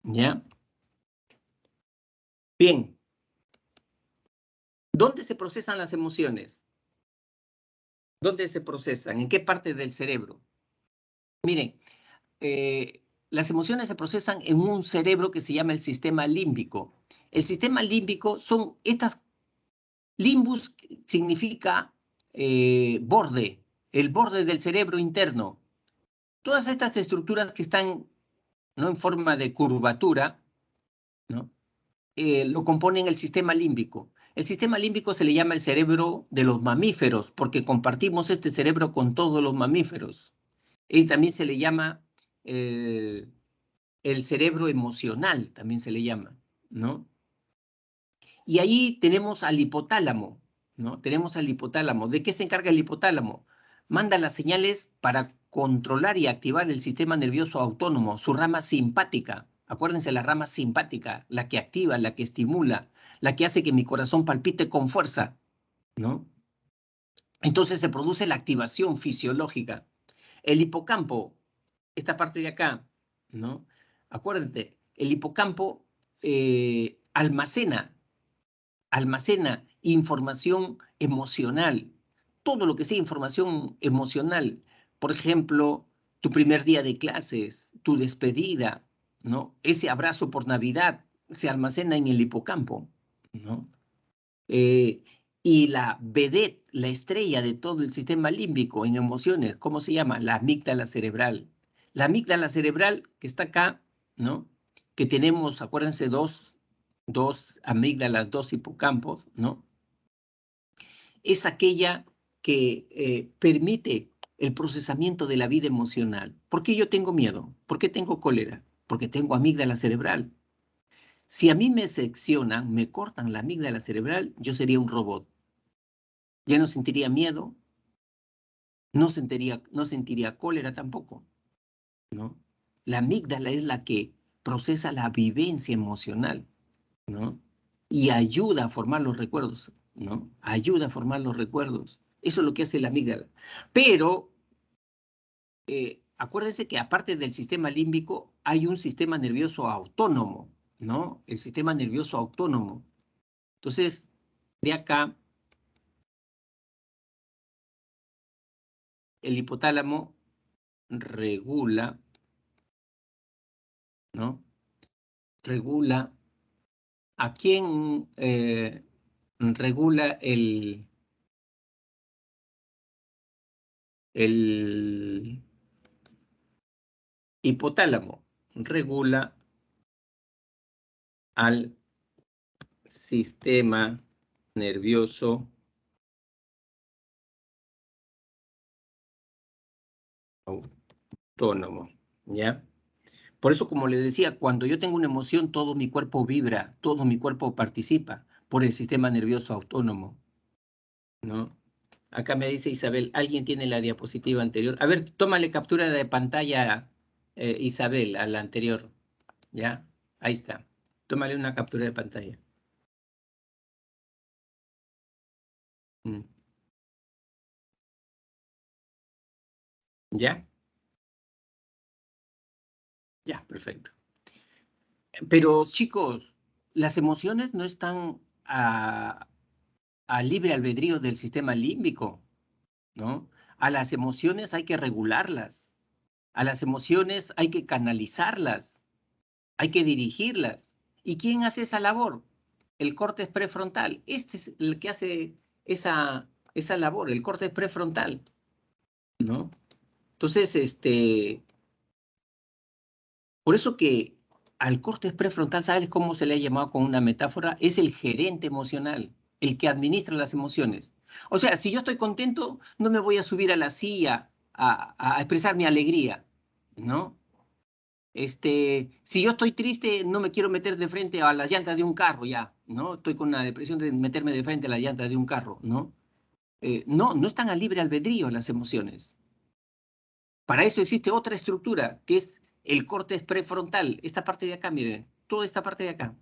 ¿Ya? Bien. ¿Dónde se procesan las emociones? ¿Dónde se procesan? ¿En qué parte del cerebro? Miren, las emociones se procesan en un cerebro que se llama el sistema límbico. El sistema límbico son estas. Limbus significa borde, el borde del cerebro interno. Todas estas estructuras que están, ¿no?, en forma de curvatura, ¿no?, lo componen el sistema límbico. El sistema límbico se le llama el cerebro de los mamíferos, porque compartimos este cerebro con todos los mamíferos. Y también se le llama el cerebro emocional, también se le llama, ¿no? Y ahí tenemos al hipotálamo, ¿no? Tenemos al hipotálamo. ¿De qué se encarga el hipotálamo? Manda las señales para controlar y activar el sistema nervioso autónomo, su rama simpática. Acuérdense, la rama simpática, la que activa, la que estimula, la que hace que mi corazón palpite con fuerza, ¿no? Entonces se produce la activación fisiológica. El hipocampo, esta parte de acá, ¿no? Acuérdate, el hipocampo almacena información emocional, todo lo que sea información emocional. Por ejemplo, tu primer día de clases, tu despedida, ¿no? Ese abrazo por Navidad se almacena en el hipocampo, ¿no? Eh, y la vedette, la estrella de todo el sistema límbico en emociones, ¿cómo se llama? La amígdala cerebral. La amígdala cerebral que está acá, ¿no? Que tenemos, acuérdense, dos amígdalas, dos hipocampos, ¿no? Es aquella que permite el procesamiento de la vida emocional. ¿Por qué yo tengo miedo? ¿Por qué tengo cólera? Porque tengo amígdala cerebral. Si a mí me seccionan, me cortan la amígdala cerebral, yo sería un robot. Ya no sentiría miedo, no sentiría cólera tampoco, ¿no? La amígdala es la que procesa la vivencia emocional, ¿no? Y ayuda a formar los recuerdos, ¿no? Ayuda a formar los recuerdos. Eso es lo que hace la amígdala. Pero acuérdense que aparte del sistema límbico hay un sistema nervioso autónomo, ¿no? El sistema nervioso autónomo. Entonces, de acá, el hipotálamo regula, ¿no? Regula. ¿A quién regula el hipotálamo? Regula al sistema nervioso autónomo, ¿ya? Por eso, como les decía, cuando yo tengo una emoción, todo mi cuerpo vibra, todo mi cuerpo participa por el sistema nervioso autónomo, ¿no? Acá me dice Isabel, ¿alguien tiene la diapositiva anterior? A ver, tómale captura de pantalla, Isabel, a la anterior, ¿ya? Ahí está. Tómale una captura de pantalla. Mm. ¿Ya? Ya, perfecto. Pero, chicos, las emociones no están a libre albedrío del sistema límbico, ¿no? A las emociones hay que regularlas, a las emociones hay que canalizarlas, hay que dirigirlas. ¿Y quién hace esa labor? El córtex prefrontal. Este es el que hace esa labor, el córtex prefrontal, ¿no? Entonces, por eso que al córtex prefrontal, ¿sabes cómo se le ha llamado con una metáfora? Es el gerente emocional, el que administra las emociones. O sea, si yo estoy contento, no me voy a subir a la silla a expresar mi alegría, ¿no? Si yo estoy triste, no me quiero meter de frente a las llantas de un carro ya, ¿no? Estoy con una depresión de meterme de frente a las llantas de un carro, ¿no? No están a libre albedrío las emociones. Para eso existe otra estructura, que es el córtex prefrontal. Esta parte de acá, miren, toda esta parte de acá,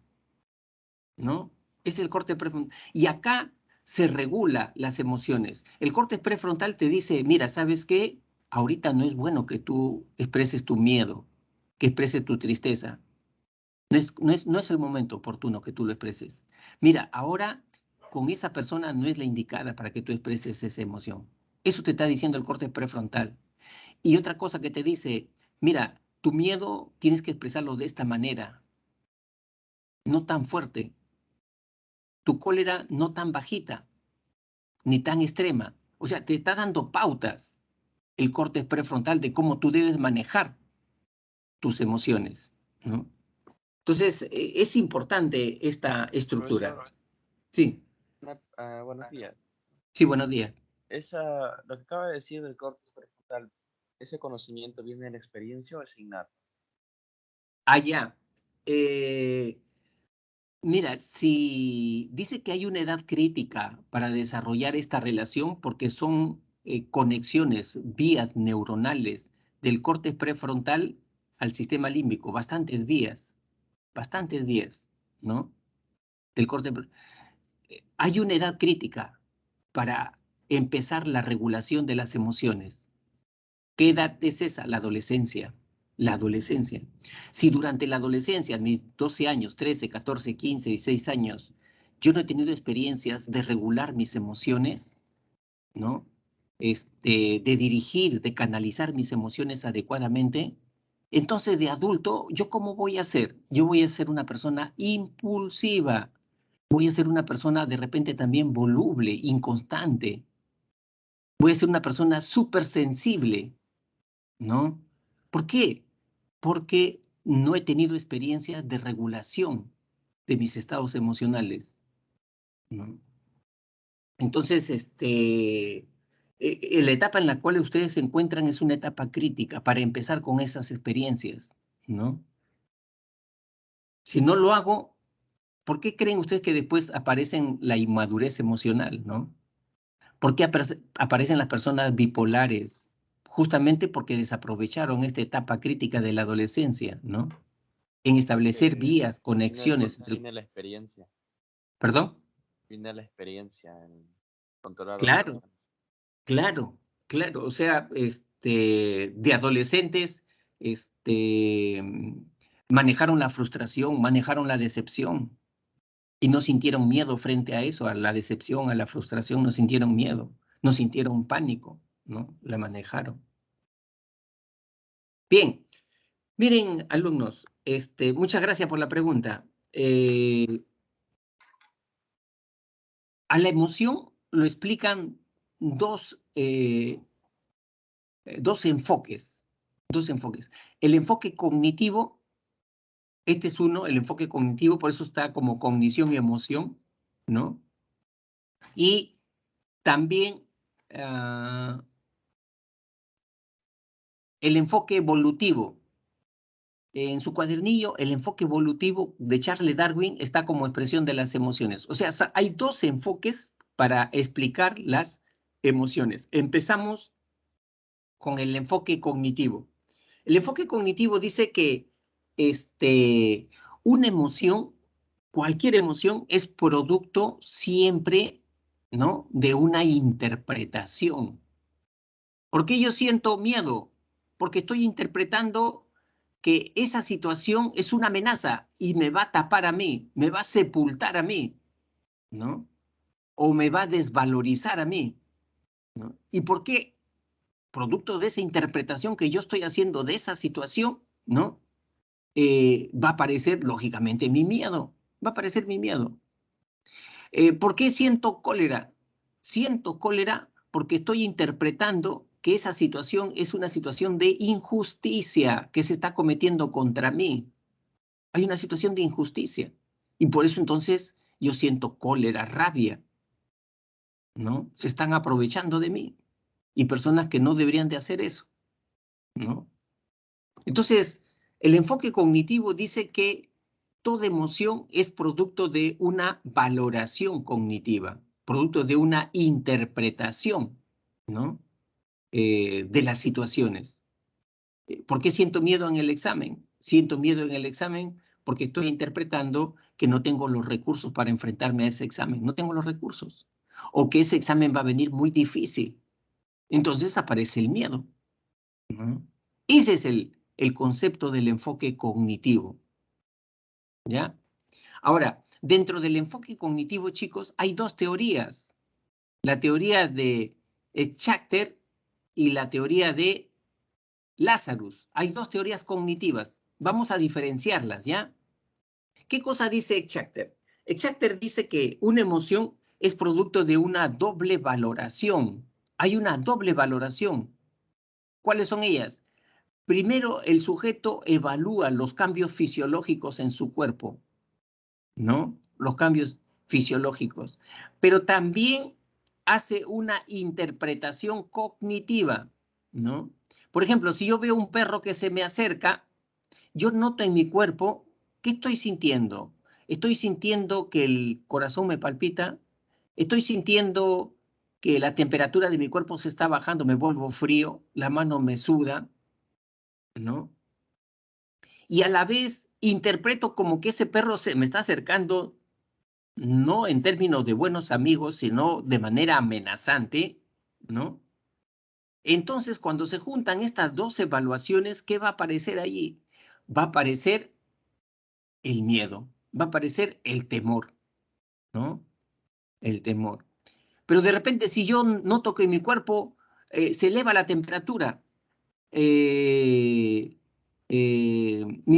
¿no? Es el córtex prefrontal. Y acá se regula las emociones. El córtex prefrontal te dice, mira, ¿sabes qué? Ahorita no es bueno que tú expreses tu miedo, que expreses tu tristeza. No es el momento oportuno que tú lo expreses. Mira, ahora con esa persona no es la indicada para que tú expreses esa emoción. Eso te está diciendo el córtex prefrontal. Y otra cosa que te dice, mira, tu miedo tienes que expresarlo de esta manera, no tan fuerte. Tu cólera no tan bajita, ni tan extrema. O sea, te está dando pautas el córtex prefrontal de cómo tú debes manejar tus emociones, ¿no? Entonces, es importante esta estructura. Profesor, Sí, buenos días. sí, buenos días. Lo que acaba de decir del córtex prefrontal, ¿ese conocimiento viene de la experiencia o es innato? Allá. Mira, si dice que hay una edad crítica para desarrollar esta relación porque son conexiones, vías neuronales del córtex prefrontal al sistema límbico, bastantes vías, ¿no? Del córtex. Hay una edad crítica para empezar la regulación de las emociones. ¿Qué edad es esa? La adolescencia. La adolescencia. Si durante la adolescencia, mis 12 años, 13, 14, 15, 16 años, yo no he tenido experiencias de regular mis emociones, ¿no? De dirigir, de canalizar mis emociones adecuadamente, entonces de adulto, ¿yo cómo voy a ser? Yo voy a ser una persona impulsiva, voy a ser una persona de repente también voluble, inconstante, voy a ser una persona súper sensible, ¿no? ¿Por qué? Porque no he tenido experiencias de regulación de mis estados emocionales, ¿no? Entonces, la etapa en la cual ustedes se encuentran es una etapa crítica para empezar con esas experiencias, ¿no? Si no lo hago, ¿por qué creen ustedes que después aparecen la inmadurez emocional, ¿no? ¿Por qué aparecen las personas bipolares? Justamente porque desaprovecharon esta etapa crítica de la adolescencia, ¿no? En establecer Que vías, conexiones entre... viene la experiencia, ¿Perdón? viene la experiencia en controlar las Claro, emociones. claro, claro. O sea, de adolescentes, manejaron la frustración, manejaron la decepción y no sintieron miedo frente a eso, a la decepción, a la frustración, no sintieron miedo, no sintieron pánico, ¿no? La manejaron. Bien, miren, alumnos, muchas gracias por la pregunta. A la emoción lo explican dos, dos enfoques, dos enfoques. El enfoque cognitivo, este es uno, el enfoque cognitivo, por eso está como cognición y emoción, ¿no? Y también el enfoque evolutivo. En su cuadernillo, el enfoque evolutivo de Charles Darwin está como expresión de las emociones. O sea, hay dos enfoques para explicar las emociones. Empezamos con el enfoque cognitivo. El enfoque cognitivo dice que una emoción, cualquier emoción, es producto siempre, ¿no?, de una interpretación. ¿Por qué yo siento miedo? Porque estoy interpretando que esa situación es una amenaza y me va a tapar a mí, me va a sepultar a mí, ¿no? O me va a desvalorizar a mí, ¿no? ¿Y por qué? Producto de esa interpretación que yo estoy haciendo de esa situación, ¿no? Va a aparecer, lógicamente, mi miedo. Va a aparecer mi miedo. ¿Por qué siento cólera? Siento cólera porque estoy interpretando que esa situación es una situación de injusticia que se está cometiendo contra mí. Hay una situación de injusticia. Y por eso entonces yo siento cólera, rabia, ¿no? Se están aprovechando de mí. Y personas que no deberían de hacer eso, ¿no? Entonces, el enfoque cognitivo dice que toda emoción es producto de una valoración cognitiva, producto de una interpretación, ¿no?, de las situaciones. ¿Por qué siento miedo en el examen? Siento miedo en el examen porque estoy interpretando que no tengo los recursos para enfrentarme a ese examen. No tengo los recursos. O que ese examen va a venir muy difícil. Entonces aparece el miedo, ¿no? Ese es el concepto del enfoque cognitivo, ¿ya? Ahora, dentro del enfoque cognitivo, chicos, hay dos teorías. La teoría de Schachter y la teoría de Lazarus. Hay dos teorías cognitivas. Vamos a diferenciarlas, ¿ya? ¿Qué cosa dice Schachter? Schachter dice que una emoción es producto de una doble valoración. Hay una doble valoración. ¿Cuáles son ellas? Primero, el sujeto evalúa los cambios fisiológicos en su cuerpo, ¿no? Los cambios fisiológicos. Pero también hace una interpretación cognitiva, ¿no? Por ejemplo, si yo veo un perro que se me acerca, yo noto en mi cuerpo, ¿qué estoy sintiendo? Estoy sintiendo que el corazón me palpita, estoy sintiendo que la temperatura de mi cuerpo se está bajando, me vuelvo frío, la mano me suda, ¿no? Y a la vez interpreto como que ese perro se me está acercando, no en términos de buenos amigos, sino de manera amenazante, ¿no? Entonces, cuando se juntan estas dos evaluaciones, ¿qué va a aparecer allí? Va a aparecer el miedo, va a aparecer el temor, ¿no? El temor. Pero de repente, si yo noto que en mi cuerpo se eleva la temperatura, mi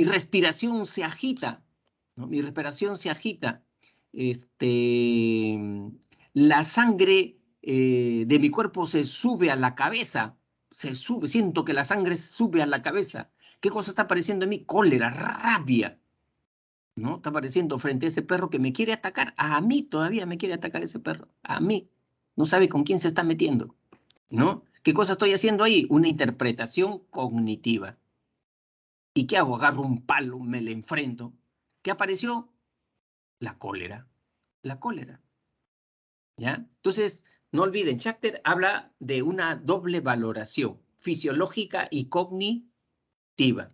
respiración se agita, ¿no? Mi respiración se agita, la sangre de mi cuerpo se sube a la cabeza, se sube, siento que la sangre sube a la cabeza. ¿Qué cosa está apareciendo en mí? Cólera, rabia, ¿no? Está apareciendo frente a ese perro que me quiere atacar. A mí todavía me quiere atacar ese perro, a mí. No sabe con quién se está metiendo, ¿no? ¿Qué cosa estoy haciendo ahí? Una interpretación cognitiva. ¿Y qué hago? Agarro un palo, me le enfrento. ¿Qué apareció? La cólera. La cólera. ¿Ya? Entonces, no olviden, Schachter habla de una doble valoración, fisiológica y cognitiva.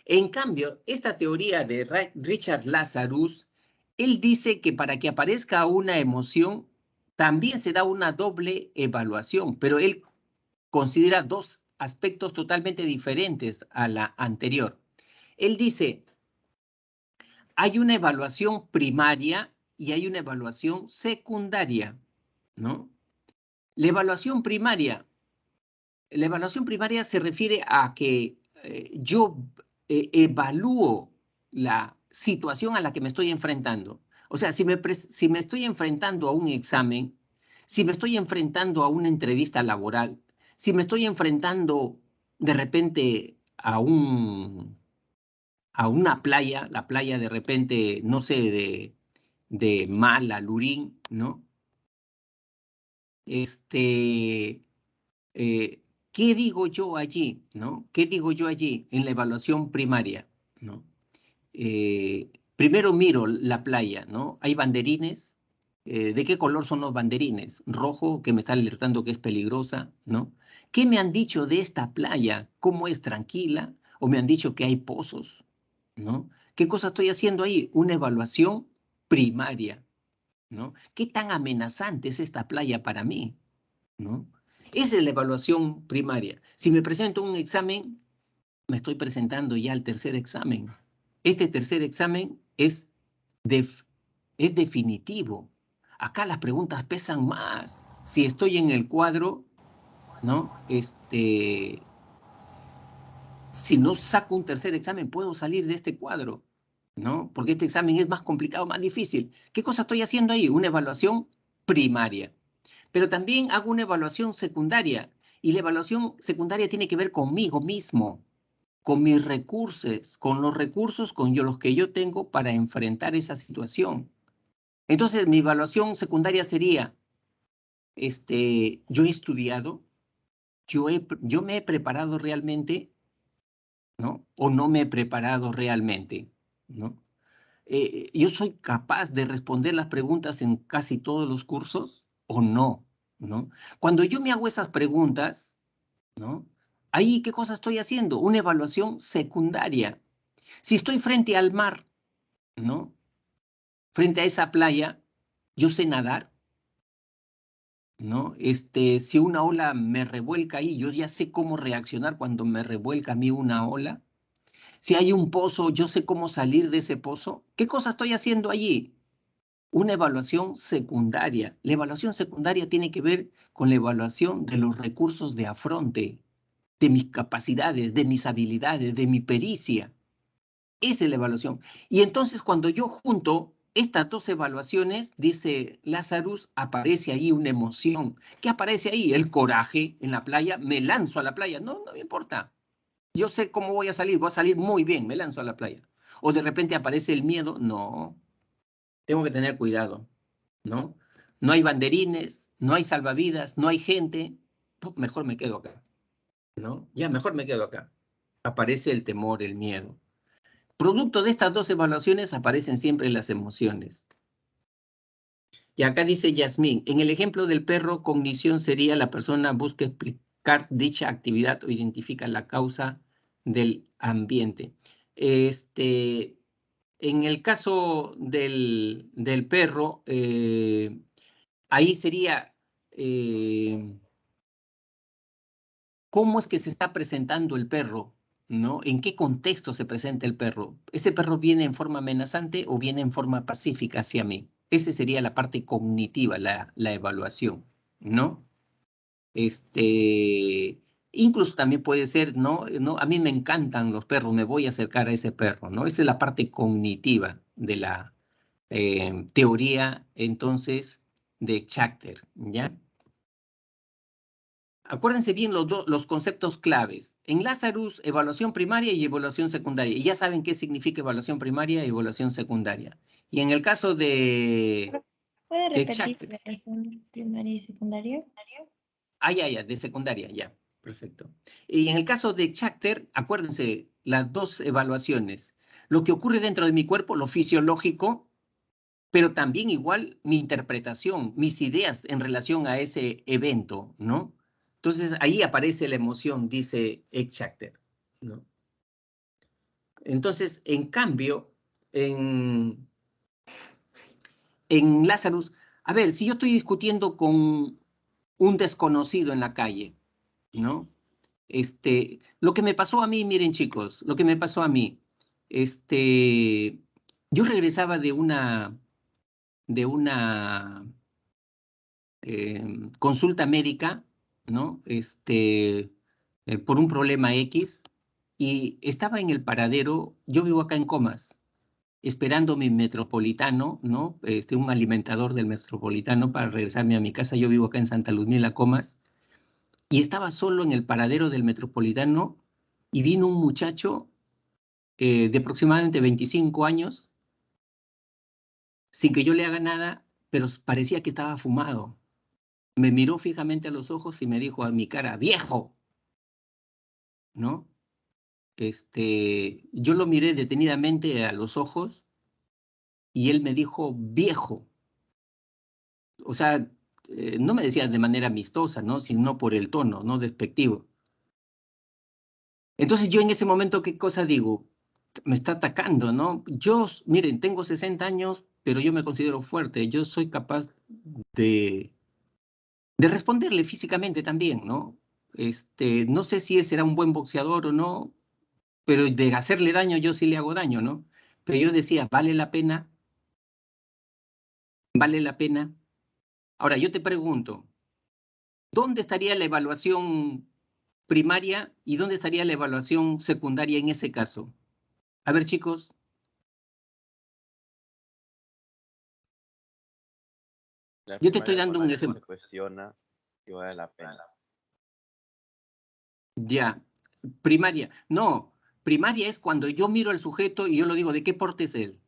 En cambio, esta teoría de Richard Lazarus, él dice que para que aparezca una emoción, también se da una doble evaluación, pero él considera dos aspectos totalmente diferentes a la anterior. Él dice, hay una evaluación primaria y hay una evaluación secundaria, ¿no? La evaluación primaria se refiere a que yo evalúo la situación a la que me estoy enfrentando. O sea, si me estoy enfrentando a un examen, si me estoy enfrentando a una entrevista laboral, si me estoy enfrentando de repente a una playa, la playa de repente, no sé, de Mala, Lurín, ¿no? ¿Qué ¿Qué digo yo allí? ¿No? ¿Qué digo yo allí en la evaluación primaria? ¿No? Primero miro la playa, ¿no? Hay banderines. ¿De qué color son los banderines? Rojo, que me está alertando que es peligrosa, ¿no? ¿Qué me han dicho de esta playa? ¿Cómo es tranquila? ¿O me han dicho que hay pozos? ¿No? ¿Qué cosa estoy haciendo ahí? Una evaluación primaria, ¿no? ¿Qué tan amenazante es esta playa para mí? ¿No? Esa es la evaluación primaria. Si me presento un examen, me estoy presentando ya al tercer examen. Este tercer examen es definitivo. Acá las preguntas pesan más. Si estoy en el cuadro, ¿no? Si no saco un tercer examen, puedo salir de este cuadro, ¿no? Porque este examen es más complicado, más difícil. ¿Qué cosa estoy haciendo ahí? Una evaluación primaria. Pero también hago una evaluación secundaria. Y la evaluación secundaria tiene que ver conmigo mismo, con mis recursos, con los recursos los que yo tengo para enfrentar esa situación. Entonces, mi evaluación secundaria sería, yo he estudiado, yo me he preparado realmente, ¿no? O no me he preparado realmente, ¿no? Yo soy capaz de responder las preguntas en casi todos los cursos o no, ¿no? Cuando yo me hago esas preguntas, ¿no? Ahí, ¿qué cosa estoy haciendo? Una evaluación secundaria. Si estoy frente al mar, ¿no? Frente a esa playa, yo sé nadar, ¿no? Si una ola me revuelca ahí, yo ya sé cómo reaccionar cuando me revuelca a mí una ola. Si hay un pozo, yo sé cómo salir de ese pozo. ¿Qué cosa estoy haciendo allí? Una evaluación secundaria. La evaluación secundaria tiene que ver con la evaluación de los recursos de afronte, de mis capacidades, de mis habilidades, de mi pericia. Esa es la evaluación. Y entonces cuando yo junto estas dos evaluaciones, dice Lazarus, aparece ahí una emoción. ¿Qué aparece ahí? El coraje en la playa. Me lanzo a la playa. No, no me importa. Yo sé cómo voy a salir muy bien, me lanzo a la playa. O de repente aparece el miedo. No, tengo que tener cuidado, ¿no? No hay banderines, no hay salvavidas, no hay gente. Mejor me quedo acá, ¿no? Ya, mejor me quedo acá. Aparece el temor, el miedo. Producto de estas dos evaluaciones aparecen siempre las emociones. Y acá dice Yasmín, en el ejemplo del perro, cognición sería la persona busca explicar dicha actividad o identifica la causa del ambiente. En el caso del perro, ahí sería, ¿cómo es que se está presentando el perro? ¿No? ¿En qué contexto se presenta el perro? ¿Ese perro viene en forma amenazante o viene en forma pacífica hacia mí? Esa sería la parte cognitiva, la evaluación, ¿no? Incluso también puede ser, ¿no? ¿No? A mí me encantan los perros, me voy a acercar a ese perro, ¿no? Esa es la parte cognitiva de la teoría, entonces, de Schachter, ¿ya? Acuérdense bien los conceptos claves. En Lazarus, evaluación primaria y evaluación secundaria. Y ya saben qué significa evaluación primaria y evaluación secundaria. Y en el caso ¿Puede de repetir Schachter, evaluación primaria y secundaria? ya, de secundaria, ya. Perfecto. Y en el caso de Schachter, acuérdense, las dos evaluaciones. Lo que ocurre dentro de mi cuerpo, lo fisiológico, pero también igual mi interpretación, mis ideas en relación a ese evento, ¿no? Entonces ahí aparece la emoción, dice Schachter, ¿no? Entonces, en cambio, en Lazarus, a ver, si yo estoy discutiendo con un desconocido en la calle, ¿no? Lo que me pasó a mí, miren chicos, lo que me pasó a mí, yo regresaba de una consulta médica, ¿no? Por un problema X, y estaba en el paradero, yo vivo acá en Comas, esperando mi metropolitano, ¿no? Un alimentador del metropolitano para regresarme a mi casa. Yo vivo acá en Santa Luzmila, Comas, y estaba solo en el paradero del metropolitano y vino un muchacho de aproximadamente 25 años, sin que yo le haga nada, pero parecía que estaba fumado. Me miró fijamente a los ojos y me dijo a mi cara, viejo. ¿no? Yo lo miré detenidamente a los ojos y él me dijo, viejo. O sea, no me decía de manera amistosa, ¿no? Sino por el tono, no despectivo. Entonces yo en ese momento, ¿qué cosa digo? Me está atacando, ¿no? Yo, miren, tengo 60 años, pero yo me considero fuerte. Yo soy capaz de, de responderle físicamente también, ¿no? No sé si él será un buen boxeador o no, pero de hacerle daño yo sí le hago daño, ¿no? Pero yo decía, vale la pena, vale la pena. Ahora, yo te pregunto, ¿dónde estaría la evaluación primaria y dónde estaría la evaluación secundaria en ese caso? A ver, chicos. La Yo te estoy primaria dando cuando un ya se ejemplo. cuestiona si vale la pena. Ya, primaria. No, primaria es cuando yo miro al sujeto y yo lo digo, ¿de qué porte es él?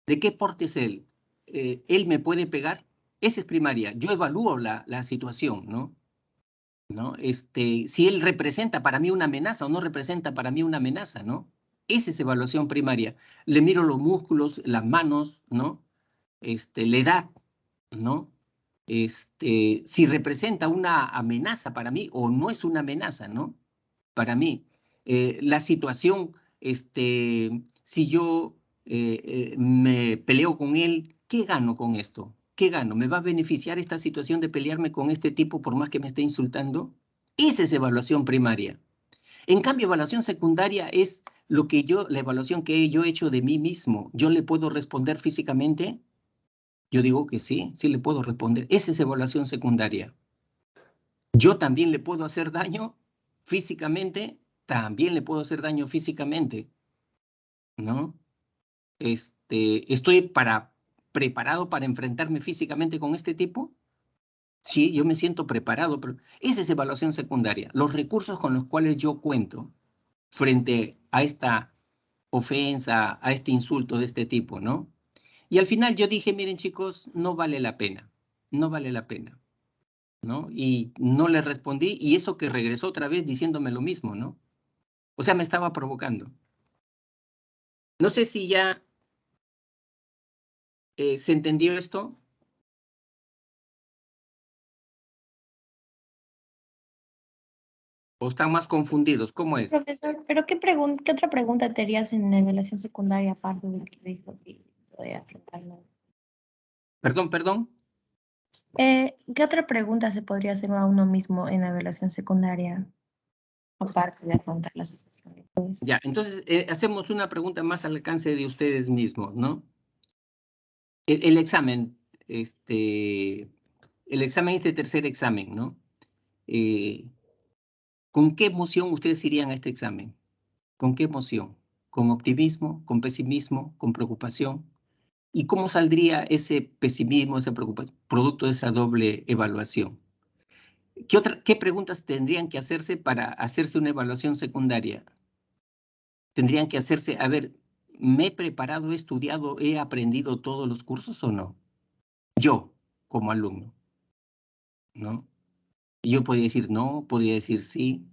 ¿De qué porte es él? ¿Él me puede pegar? Esa es primaria. Yo evalúo la situación, ¿no? ¿No? Si él representa para mí una amenaza o no representa para mí una amenaza, ¿no? Esa es evaluación primaria. Le miro los músculos, las manos, ¿no? La edad, ¿no? Si representa una amenaza para mí o no es una amenaza, ¿no? Para mí. La situación, si yo me peleo con él, ¿qué gano con esto? ¿Qué gano? ¿Me va a beneficiar esta situación de pelearme con este tipo por más que me esté insultando? Esa es evaluación primaria. En cambio, evaluación secundaria es la evaluación que yo he hecho de mí mismo. ¿Yo le puedo responder físicamente? Yo digo que sí, sí le puedo responder. Esa es evaluación secundaria. Yo también le puedo hacer daño físicamente, también le puedo hacer daño físicamente, ¿no? ¿Estoy preparado para enfrentarme físicamente con este tipo? Sí, yo me siento preparado, pero esa es evaluación secundaria. Los recursos con los cuales yo cuento frente a esta ofensa, a este insulto de este tipo, ¿no? Y al final yo dije, miren chicos, no vale la pena, no vale la pena, ¿no? Y no le respondí, y eso que regresó otra vez diciéndome lo mismo, ¿no? O sea, me estaba provocando. No sé si ya se entendió esto. ¿O están más confundidos? ¿Cómo es? Profesor, pero ¿qué otra pregunta te harías en la evaluación secundaria aparte de lo que dijo si podía afrontarlo? Perdón. ¿Qué otra pregunta se podría hacer a uno mismo en la evaluación secundaria aparte de afrontar la situación? Ya, entonces hacemos una pregunta más al alcance de ustedes mismos, ¿no? El examen, este tercer examen, ¿no? ¿Con qué emoción ustedes irían a este examen? ¿Con qué emoción? ¿Con optimismo? ¿Con pesimismo? ¿Con preocupación? ¿Y cómo saldría ese pesimismo, esa preocupación, producto de esa doble evaluación? ¿Qué preguntas tendrían que hacerse para hacerse una evaluación secundaria? Tendrían que hacerse, a ver, ¿me he preparado, he estudiado, he aprendido todos los cursos o no? Yo, como alumno, ¿no? Yo podría decir no, podría decir sí,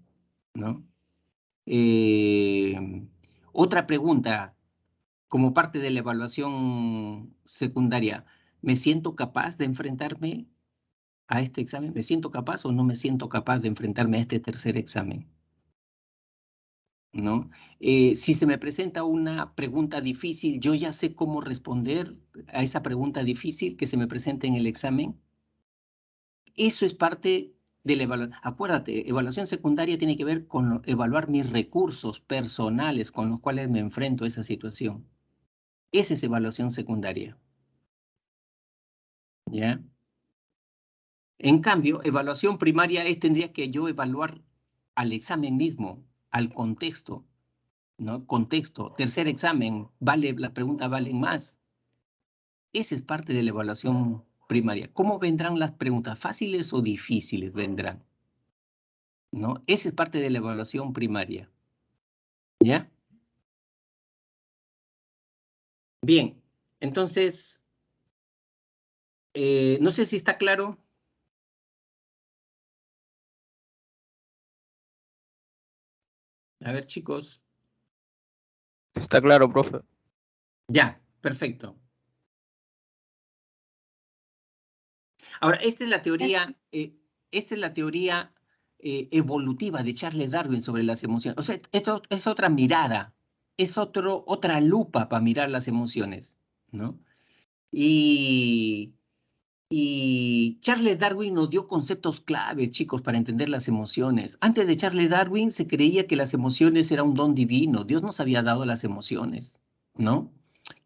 ¿no? Otra pregunta, como parte de la evaluación secundaria, ¿me siento capaz de enfrentarme a este examen? ¿Me siento capaz o no me siento capaz de enfrentarme a este tercer examen? ¿No? Si se me presenta una pregunta difícil, yo ya sé cómo responder a esa pregunta difícil que se me presenta en el examen. Eso es parte de la evaluación. Acuérdate, evaluación secundaria tiene que ver con evaluar mis recursos personales con los cuales me enfrento a esa situación. Esa es evaluación secundaria. ¿Ya? En cambio, evaluación primaria tendría que yo evaluar al examen mismo, al contexto, ¿no? Contexto. Tercer examen, las preguntas valen más. Esa es parte de la evaluación primaria. ¿Cómo vendrán las preguntas? ¿Fáciles o difíciles vendrán? ¿No? Esa es parte de la evaluación primaria. ¿Ya? Bien, entonces, no sé si está claro. A ver, chicos. Está claro, profe. Ya, perfecto. Ahora, esta es la teoría, evolutiva de Charles Darwin sobre las emociones. O sea, esto es otra mirada, es otra lupa para mirar las emociones, ¿no? Y Charles Darwin nos dio conceptos claves, chicos, para entender las emociones. Antes de Charles Darwin se creía que las emociones era un don divino. Dios nos había dado las emociones, ¿no?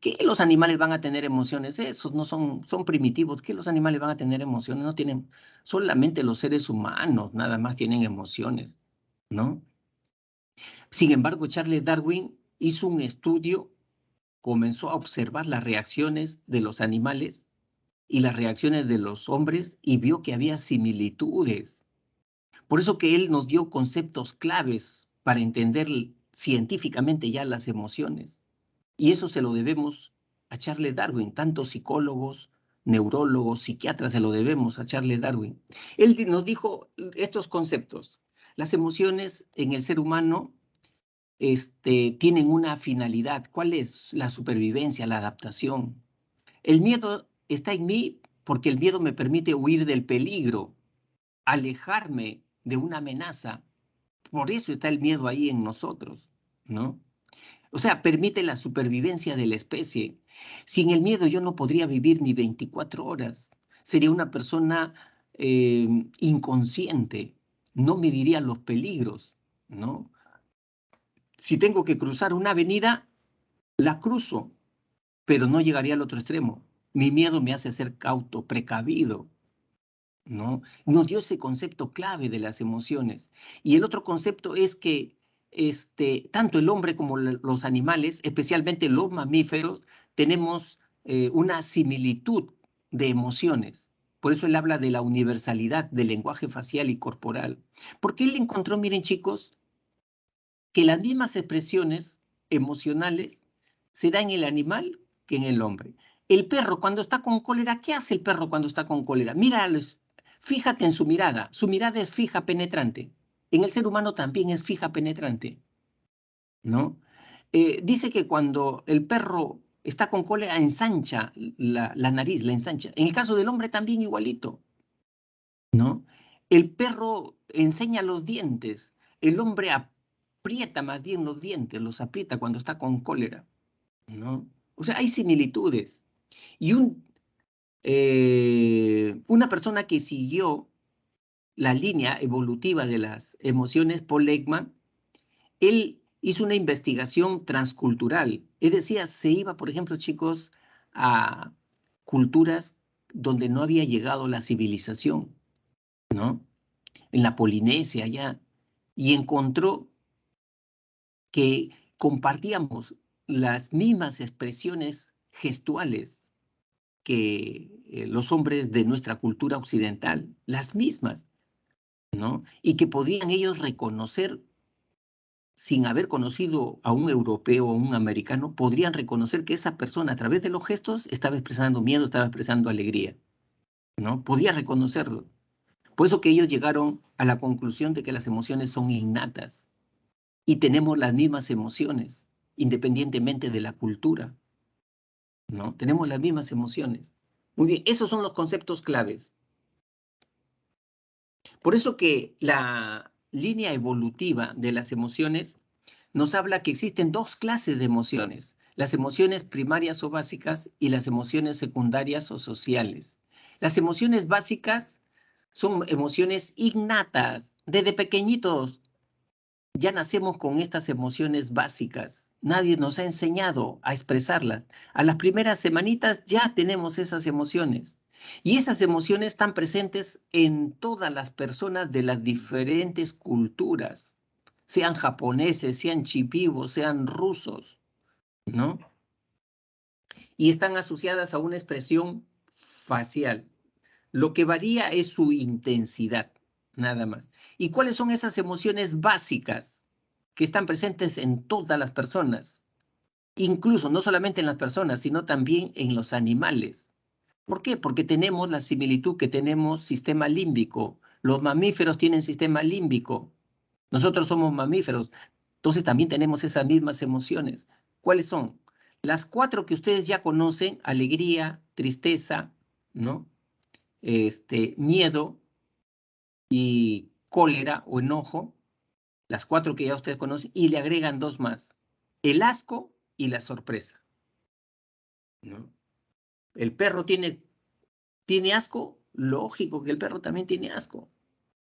¿Que los animales van a tener emociones? Esos no son primitivos. ¿Que los animales van a tener emociones? No tienen, solamente los seres humanos nada más tienen emociones, ¿no? Sin embargo, Charles Darwin hizo un estudio, comenzó a observar las reacciones de los animales y las reacciones de los hombres y vio que había similitudes. Por eso que él nos dio conceptos claves para entender científicamente ya las emociones. Y eso se lo debemos a Charles Darwin, tanto psicólogos, neurólogos, psiquiatras, se lo debemos a Charles Darwin. Él nos dijo estos conceptos. Las emociones en el ser humano tienen una finalidad. ¿Cuál es? La supervivencia, la adaptación. El miedo está en mí porque el miedo me permite huir del peligro, alejarme de una amenaza. Por eso está el miedo ahí en nosotros, ¿no? O sea, permite la supervivencia de la especie. Sin el miedo yo no podría vivir ni 24 horas. Sería una persona inconsciente. No mediría los peligros, ¿no? Si tengo que cruzar una avenida, la cruzo, pero no llegaría al otro extremo. Mi miedo me hace ser cauto, precavido, ¿no? Nos dio ese concepto clave de las emociones. Y el otro concepto es que tanto el hombre como los animales, especialmente los mamíferos, tenemos una similitud de emociones. Por eso él habla de la universalidad del lenguaje facial y corporal. Porque él encontró, miren chicos, que las mismas expresiones emocionales se dan en el animal que en el hombre. El perro cuando está con cólera, ¿qué hace el perro cuando está con cólera? Mírales, fíjate en su mirada es fija, penetrante. En el ser humano también es fija, penetrante, ¿no? Dice que cuando el perro está con cólera, ensancha la nariz, la ensancha. En el caso del hombre también igualito, ¿no? El perro enseña los dientes, el hombre aprieta más bien los dientes, los aprieta cuando está con cólera, ¿no? O sea, hay similitudes. Y una persona que siguió la línea evolutiva de las emociones, Paul Ekman, él hizo una investigación transcultural. Es decir, se iba, por ejemplo, chicos, a culturas donde no había llegado la civilización, ¿no? En la Polinesia allá, y encontró que compartíamos las mismas expresiones gestuales que los hombres de nuestra cultura occidental, las mismas, ¿no? Y que podían ellos reconocer, sin haber conocido a un europeo o un americano, podrían reconocer que esa persona a través de los gestos estaba expresando miedo, estaba expresando alegría, ¿no? Podía reconocerlo. Por eso que ellos llegaron a la conclusión de que las emociones son innatas y tenemos las mismas emociones, independientemente de la cultura, ¿no? Tenemos las mismas emociones. Muy bien, esos son los conceptos claves. Por eso que la línea evolutiva de las emociones nos habla que existen dos clases de emociones, las emociones primarias o básicas y las emociones secundarias o sociales. Las emociones básicas son emociones innatas. Desde pequeñitos ya nacemos con estas emociones básicas. Nadie nos ha enseñado a expresarlas. A las primeras semanitas ya tenemos esas emociones. Y esas emociones están presentes en todas las personas de las diferentes culturas, sean japoneses, sean chipivos, sean rusos, ¿no? Y están asociadas a una expresión facial. Lo que varía es su intensidad, nada más. ¿Y cuáles son esas emociones básicas que están presentes en todas las personas? Incluso no solamente en las personas, sino también en los animales. ¿Por qué? Porque tenemos la similitud que tenemos sistema límbico. Los mamíferos tienen sistema límbico. Nosotros somos mamíferos. Entonces también tenemos esas mismas emociones. ¿Cuáles son? Las 4 que ustedes ya conocen: alegría, tristeza, ¿no? Miedo y cólera o enojo. Las 4 que ya ustedes conocen, y le agregan 2 más: el asco y la sorpresa, ¿no? El perro tiene asco, lógico que el perro también tiene asco,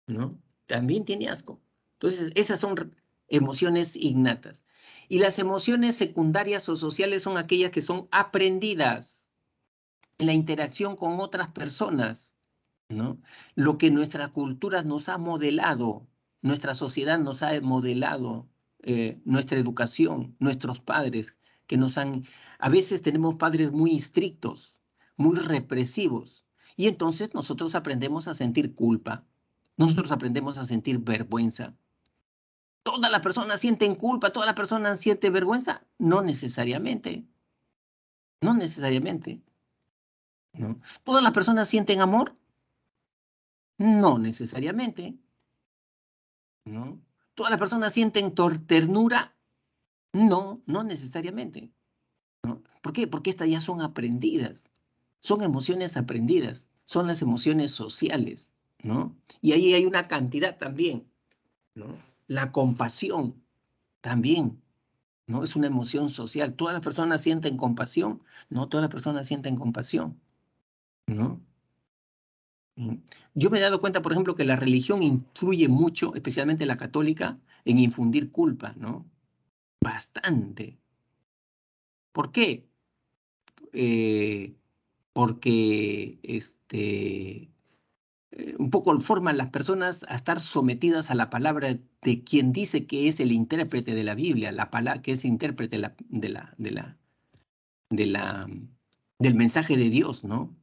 ¿no? También tiene asco. Entonces, esas son emociones innatas. Y las emociones secundarias o sociales son aquellas que son aprendidas en la interacción con otras personas, ¿no? Lo que nuestra cultura nos ha modelado, nuestra sociedad nos ha modelado, nuestra educación, nuestros padres, que nos han... A veces tenemos padres muy estrictos, muy represivos, y entonces nosotros aprendemos a sentir culpa, nosotros aprendemos a sentir vergüenza. ¿Todas las personas sienten culpa? ¿Todas las personas sienten vergüenza? No necesariamente, no necesariamente, ¿no? ¿Todas las personas sienten amor? No necesariamente, ¿no? ¿Todas las personas sienten ternura? No, no necesariamente, ¿no? ¿Por qué? Porque estas ya son aprendidas, son emociones aprendidas, son las emociones sociales, ¿no? Y ahí hay una cantidad también, ¿no? La compasión también, ¿no? Es una emoción social. ¿Todas las personas sienten compasión? No, todas las personas sienten compasión, ¿no? Yo me he dado cuenta, por ejemplo, que la religión influye mucho, especialmente la católica, en infundir culpa, ¿no? Bastante. ¿Por qué? Porque un poco forman las personas a estar sometidas a la palabra de quien dice que es el intérprete de la Biblia, que es intérprete del mensaje de Dios, ¿no?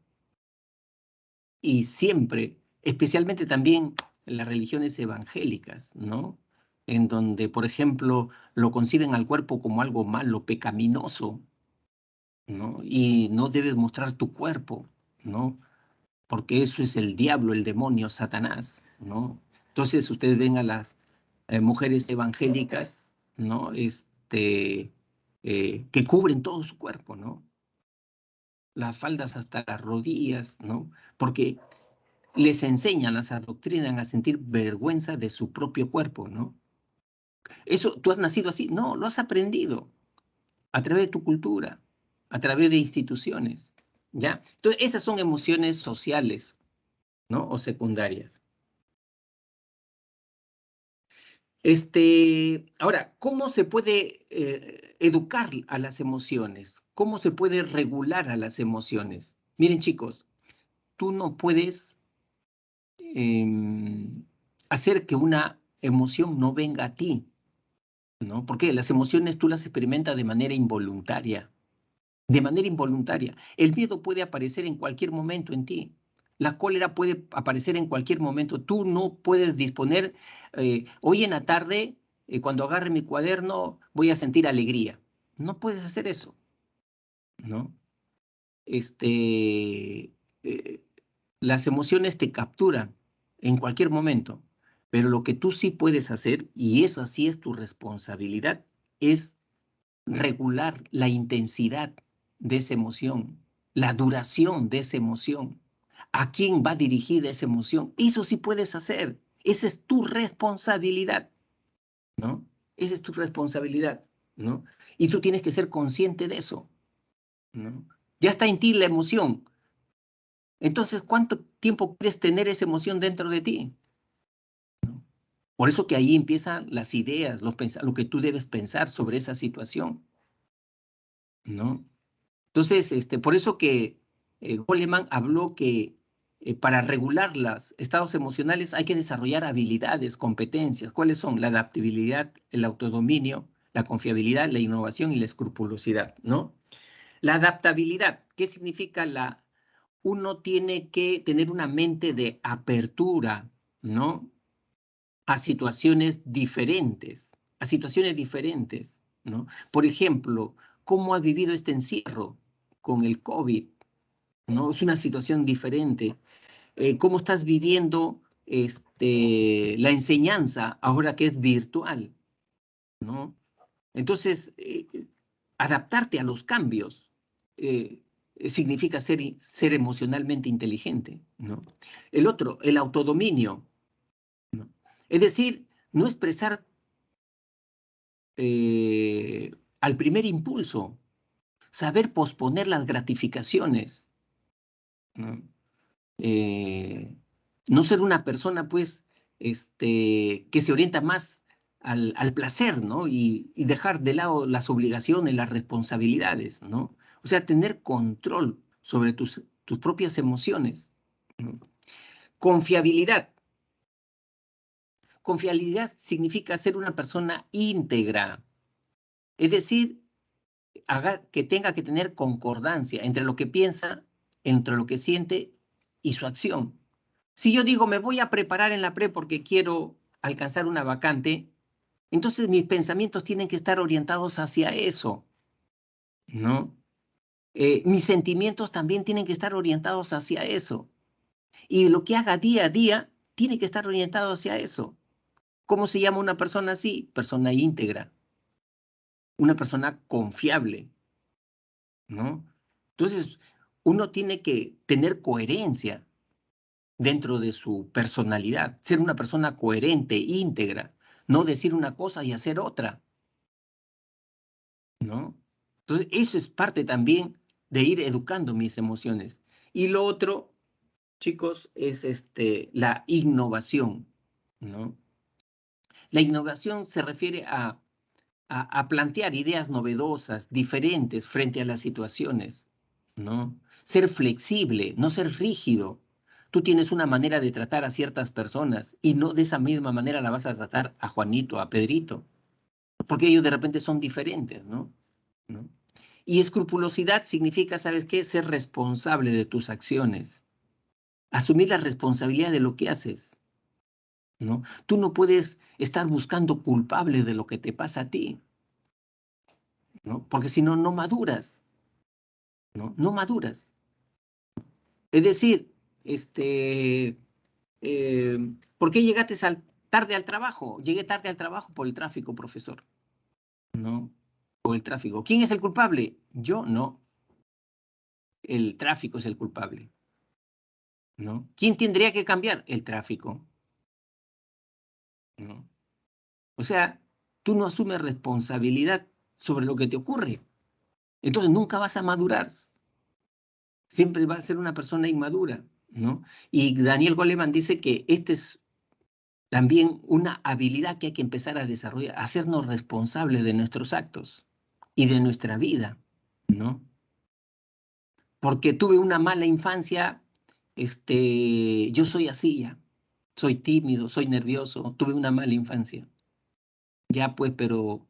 Y siempre, especialmente también en las religiones evangélicas, ¿no? En donde, por ejemplo, lo conciben al cuerpo como algo malo, pecaminoso, ¿no? Y no debes mostrar tu cuerpo, ¿no? Porque eso es el diablo, el demonio, Satanás, ¿no? Entonces ustedes ven a las mujeres evangélicas, ¿no? Que cubren todo su cuerpo, ¿no? Las faldas hasta las rodillas, ¿no? Porque les enseñan, las adoctrinan a sentir vergüenza de su propio cuerpo, ¿no? Eso, ¿tú has nacido así? No, lo has aprendido a través de tu cultura, a través de instituciones, ¿ya? Entonces, esas son emociones sociales, ¿no? O secundarias. Ahora, ¿cómo se puede educar a las emociones? ¿Cómo se puede regular a las emociones? Miren, chicos, tú no puedes hacer que una emoción no venga a ti, ¿no? Porque las emociones tú las experimentas de manera involuntaria, de manera involuntaria. El miedo puede aparecer en cualquier momento en ti. La cólera puede aparecer en cualquier momento. Tú no puedes disponer, hoy en la tarde, cuando agarre mi cuaderno, voy a sentir alegría. No puedes hacer eso, ¿no? Eh, las emociones te capturan en cualquier momento, pero lo que tú sí puedes hacer, y eso sí es tu responsabilidad, es regular la intensidad de esa emoción, la duración de esa emoción, a quién va dirigida esa emoción. Eso sí puedes hacer. Esa es tu responsabilidad, ¿no? Esa es tu responsabilidad, ¿no? Y tú tienes que ser consciente de eso, ¿no? Ya está en ti la emoción. Entonces, ¿cuánto tiempo quieres tener esa emoción dentro de ti? ¿No? Por eso que ahí empiezan las ideas, lo que tú debes pensar sobre esa situación, ¿no? Entonces, por eso que Goleman habló que para regular los estados emocionales hay que desarrollar habilidades, competencias. ¿Cuáles son? La adaptabilidad, el autodominio, la confiabilidad, la innovación y la escrupulosidad, ¿no? La adaptabilidad, ¿qué significa uno tiene que tener una mente de apertura, ¿no? A situaciones diferentes, ¿no? Por ejemplo, ¿cómo has vivido este encierro con el COVID? ¿No? Es una situación diferente. ¿Cómo estás viviendo la enseñanza ahora que es virtual? ¿no? Entonces, adaptarte a los cambios significa ser emocionalmente inteligente, ¿no? El otro, el autodominio, ¿no? Es decir, no expresar al primer impulso, saber posponer las gratificaciones, ¿no? No ser una persona, pues, que se orienta más al placer, ¿no? Y dejar de lado las obligaciones, las responsabilidades, ¿no? O sea, tener control sobre tus propias emociones, ¿no? Confiabilidad. Confiabilidad significa ser una persona íntegra, es decir, que tenga que tener concordancia entre lo que piensa, entre lo que siente y su acción. Si yo digo, me voy a preparar en la pre porque quiero alcanzar una vacante, entonces mis pensamientos tienen que estar orientados hacia eso, ¿no? Mis sentimientos también tienen que estar orientados hacia eso. Y lo que haga día a día tiene que estar orientado hacia eso. ¿Cómo se llama una persona así? Persona íntegra, una persona confiable, ¿no? Entonces, uno tiene que tener coherencia dentro de su personalidad, ser una persona coherente, íntegra, no decir una cosa y hacer otra, ¿no? Entonces, eso es parte también de ir educando mis emociones. Y lo otro, chicos, es la innovación, ¿no? La innovación se refiere a plantear ideas novedosas, diferentes frente a las situaciones, ¿no? Ser flexible, no ser rígido. Tú tienes una manera de tratar a ciertas personas y no de esa misma manera la vas a tratar a Juanito, a Pedrito, porque ellos de repente son diferentes, ¿no? ¿No? Y escrupulosidad significa, ¿sabes qué? Ser responsable de tus acciones, asumir la responsabilidad de lo que haces, ¿no? Tú no puedes estar buscando culpable de lo que te pasa a ti, ¿no? Porque si no, no maduras, ¿no? No maduras. Es decir, ¿por qué llegaste tarde al trabajo? Llegué tarde al trabajo por el tráfico, profesor, ¿no? Por el tráfico. ¿Quién es el culpable? Yo no. El tráfico es el culpable, ¿no? ¿Quién tendría que cambiar? El tráfico, ¿no? O sea, tú no asumes responsabilidad sobre lo que te ocurre. Entonces nunca vas a madurar. Siempre vas a ser una persona inmadura, ¿no? Y Daniel Goleman dice que esta es también una habilidad que hay que empezar a desarrollar, hacernos responsables de nuestros actos y de nuestra vida, ¿no? Porque tuve una mala infancia, yo soy así ya, soy tímido, soy nervioso, tuve una mala infancia. Ya pues, pero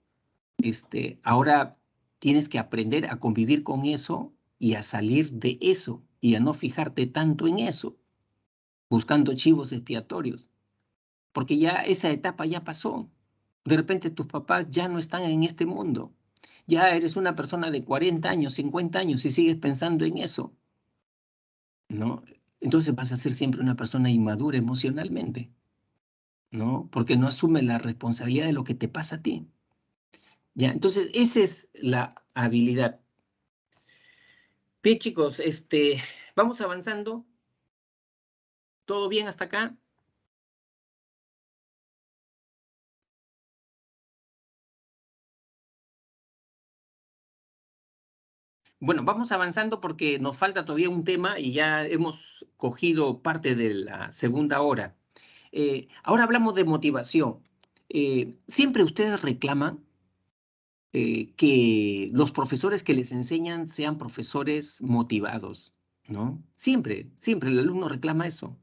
ahora tienes que aprender a convivir con eso y a salir de eso y a no fijarte tanto en eso, buscando chivos expiatorios, porque ya esa etapa ya pasó. De repente tus papás ya no están en este mundo. Ya eres una persona de 40 años, 50 años y sigues pensando en eso, ¿no? Entonces vas a ser siempre una persona inmadura emocionalmente, ¿no? Porque no asume la responsabilidad de lo que te pasa a ti. ¿Ya? Entonces, esa es la habilidad. Bien, chicos, vamos avanzando. ¿Todo bien hasta acá? Bueno, vamos avanzando porque nos falta todavía un tema y ya hemos cogido parte de la segunda hora. Ahora hablamos de motivación. Siempre ustedes reclaman que los profesores que les enseñan sean profesores motivados, ¿no? Siempre, siempre el alumno reclama eso,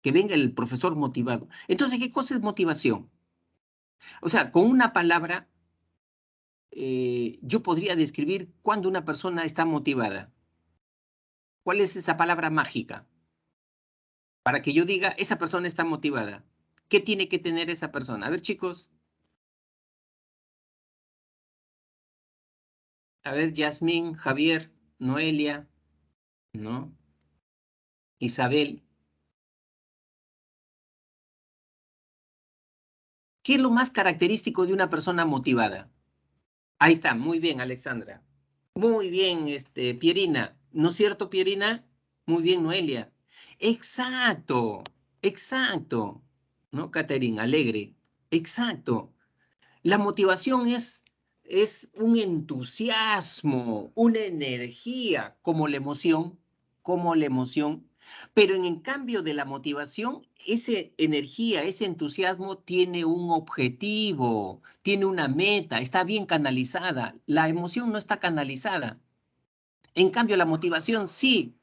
que venga el profesor motivado. Entonces, ¿qué cosa es motivación? O sea, con una palabra, yo podría describir cuándo una persona está motivada. ¿Cuál es esa palabra mágica? Para que yo diga, esa persona está motivada. ¿Qué tiene que tener esa persona? A ver, chicos. A ver, Yasmín, Javier, Noelia, ¿no? Isabel. ¿Qué es lo más característico de una persona motivada? Ahí está, muy bien, Alexandra. Muy bien, Pierina. ¿No es cierto, Pierina? Muy bien, Noelia. Exacto, exacto. ¿No, Caterina? Alegre. Exacto. La motivación es un entusiasmo, una energía, como la emoción, pero en cambio de la motivación, esa energía, ese entusiasmo tiene un objetivo, tiene una meta, está bien canalizada. La emoción no está canalizada. En cambio, la motivación sí.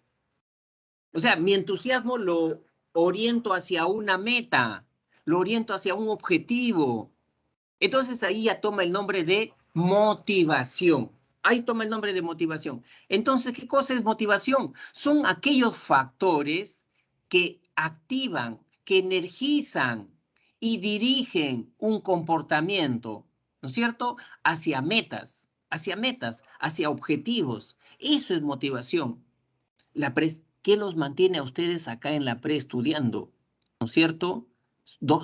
O sea, mi entusiasmo lo oriento hacia una meta, lo oriento hacia un objetivo. Entonces ahí ya toma el nombre de motivación. Ahí toma el nombre de motivación. Entonces, ¿qué cosa es motivación? Son aquellos factores que activan, que energizan y dirigen un comportamiento, ¿no es cierto? Hacia objetivos. Eso es motivación. ¿Qué los mantiene a ustedes acá en la pre estudiando? ¿No es cierto?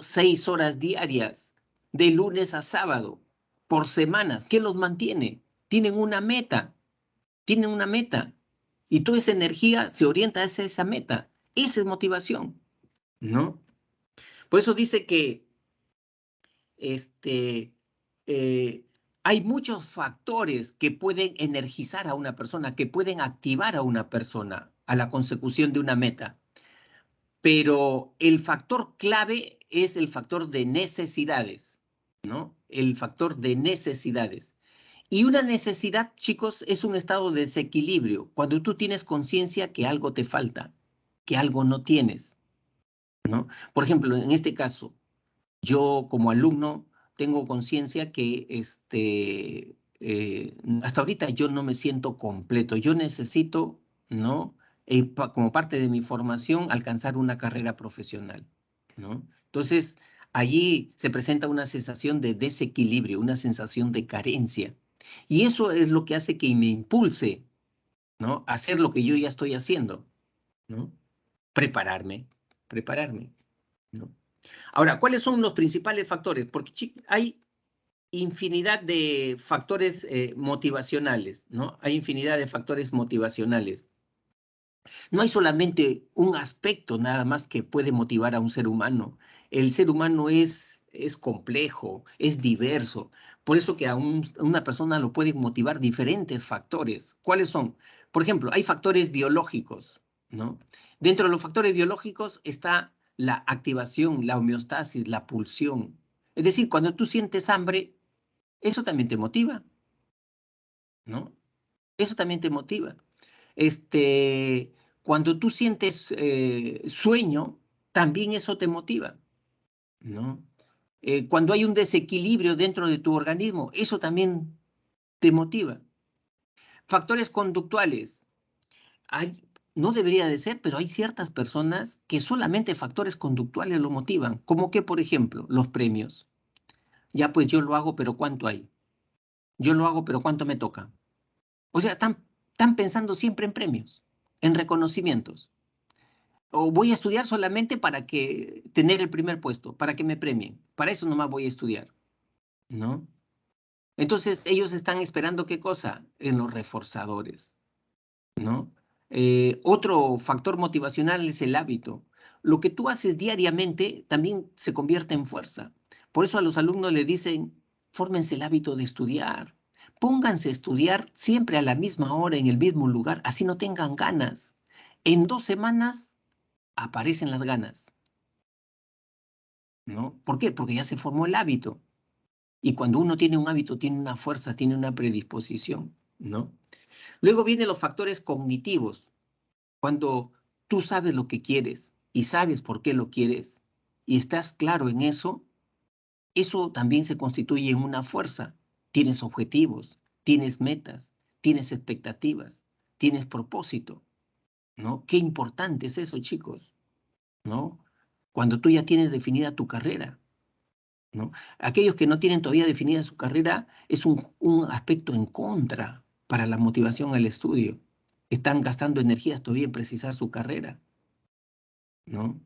6 horas diarias, de lunes a sábado, por semanas. ¿Qué los mantiene? Tienen una meta, tienen una meta. Y toda esa energía se orienta hacia esa meta. Esa es motivación, ¿no? Por eso dice que este, hay muchos factores que pueden energizar a una persona, que pueden activar a una persona a la consecución de una meta. Pero el factor clave es el factor de necesidades, ¿no? El factor de necesidades. Y una necesidad, chicos, es un estado de desequilibrio, cuando tú tienes conciencia que algo te falta, que algo no tienes, ¿no? Por ejemplo, en este caso, yo como alumno tengo conciencia que hasta ahorita yo no me siento completo. Yo necesito, ¿no? Como parte de mi formación, alcanzar una carrera profesional, ¿no? Entonces, allí se presenta una sensación de desequilibrio, una sensación de carencia. Y eso es lo que hace que me impulse, ¿no? A hacer lo que yo ya estoy haciendo, ¿no? Prepararme, prepararme, ¿no? Ahora, ¿cuáles son los principales factores? Porque hay infinidad de factores motivacionales, ¿no? Hay infinidad de factores motivacionales. No hay solamente un aspecto nada más que puede motivar a un ser humano. El ser humano es complejo, es diverso. Por eso que a una persona lo pueden motivar diferentes factores. ¿Cuáles son? Por ejemplo, hay factores biológicos, ¿no? Dentro de los factores biológicos está la activación, la homeostasis, la pulsión. Es decir, cuando tú sientes hambre, eso también te motiva, ¿no? Eso también te motiva. Cuando tú sientes sueño, también eso te motiva, ¿no? Cuando hay un desequilibrio dentro de tu organismo, eso también te motiva. Factores conductuales. No debería de ser, pero hay ciertas personas que solamente factores conductuales lo motivan, como que, por ejemplo, los premios. Ya pues yo lo hago, pero ¿cuánto hay? Yo lo hago, pero ¿cuánto me toca? O sea, están pensando siempre en premios, en reconocimientos. O voy a estudiar solamente para que tener el primer puesto, para que me premien. Para eso nomás voy a estudiar, ¿no? Entonces ellos están esperando ¿qué cosa? En los reforzadores, ¿no? Otro factor motivacional es el hábito. Lo que tú haces diariamente también se convierte en fuerza. Por eso a los alumnos les dicen, fórmense el hábito de estudiar. Pónganse a estudiar siempre a la misma hora, en el mismo lugar, así no tengan ganas. En 2 semanas aparecen las ganas, ¿no? ¿Por qué? Porque ya se formó el hábito. Y cuando uno tiene un hábito, tiene una fuerza, tiene una predisposición, ¿no? Luego vienen los factores cognitivos. Cuando tú sabes lo que quieres y sabes por qué lo quieres y estás claro en eso, eso también se constituye en una fuerza. Tienes objetivos, tienes metas, tienes expectativas, tienes propósito, ¿no? Qué importante es eso, chicos, ¿no? Cuando tú ya tienes definida tu carrera, ¿no? Aquellos que no tienen todavía definida su carrera es un aspecto en contra para la motivación al estudio. Están gastando energías todavía en precisar su carrera, ¿no?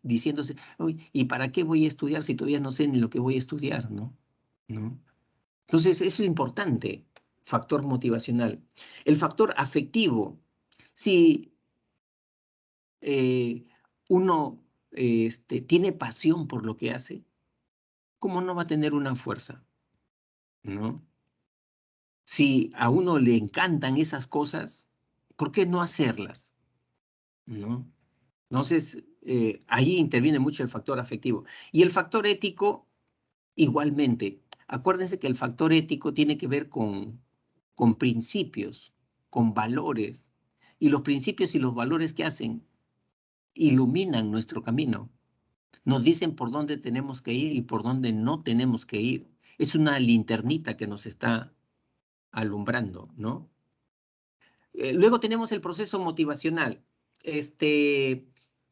diciéndose, "Uy, ¿y para qué voy a estudiar si todavía no sé ni lo que voy a estudiar, ¿no? ¿No? Entonces, eso es importante, factor motivacional. El factor afectivo, si uno tiene pasión por lo que hace, ¿cómo no va a tener una fuerza? ¿No? Si a uno le encantan esas cosas, ¿por qué no hacerlas? ¿No? Entonces, ahí interviene mucho el factor afectivo. Y el factor ético, igualmente. Acuérdense que el factor ético tiene que ver con principios, con valores. Y los principios y los valores que hacen iluminan nuestro camino. Nos dicen por dónde tenemos que ir y por dónde no tenemos que ir. Es una linternita que nos está alumbrando, ¿no? Luego tenemos el proceso motivacional.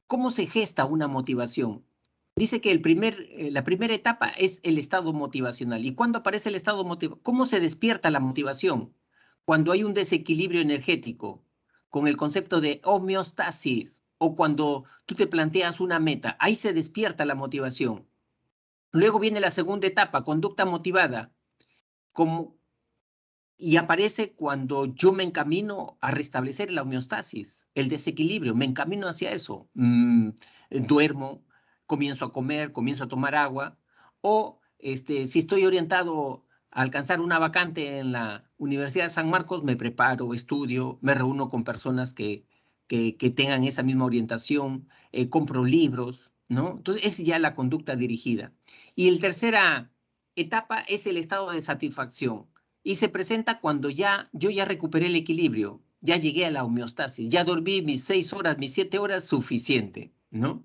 ¿Cómo se gesta una motivación? Dice que la primera etapa es el estado motivacional. ¿Y cuándo aparece el estado motivacional? ¿Cómo se despierta la motivación? Cuando hay un desequilibrio energético, con el concepto de homeostasis, o cuando tú te planteas una meta, ahí se despierta la motivación. Luego viene la segunda etapa, conducta motivada, y aparece cuando yo me encamino a restablecer la homeostasis, el desequilibrio, me encamino hacia eso. Duermo, comienzo a comer, comienzo a tomar agua, o si estoy orientado a alcanzar una vacante en la Universidad de San Marcos, me preparo, estudio, me reúno con personas que tengan esa misma orientación, compro libros, ¿no? Entonces, es ya la conducta dirigida. Y la tercera etapa es el estado de satisfacción. Y se presenta cuando yo ya recuperé el equilibrio, ya llegué a la homeostasis, ya dormí mis 6 horas, mis 7 horas, suficiente, ¿no?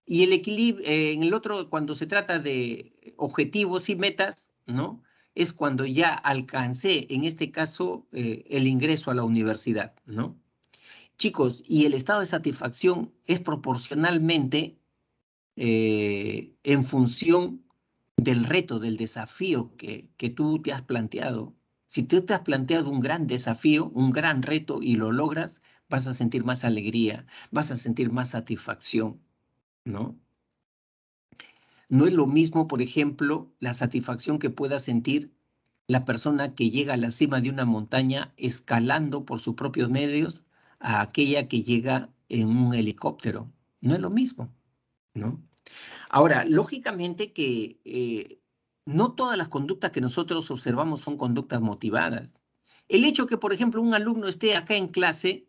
Y el equilibrio, en el otro, cuando se trata de objetivos y metas, ¿no? Es cuando ya alcancé, en este caso, el ingreso a la universidad, ¿no? Chicos, y el estado de satisfacción es proporcionalmente en función del reto, del desafío que tú te has planteado. Si tú te has planteado un gran desafío, un gran reto y lo logras, vas a sentir más alegría, vas a sentir más satisfacción, ¿no? No es lo mismo, por ejemplo, la satisfacción que pueda sentir la persona que llega a la cima de una montaña escalando por sus propios medios a aquella que llega en un helicóptero. No es lo mismo, ¿no? Ahora, lógicamente que no todas las conductas que nosotros observamos son conductas motivadas. El hecho que, por ejemplo, un alumno esté acá en clase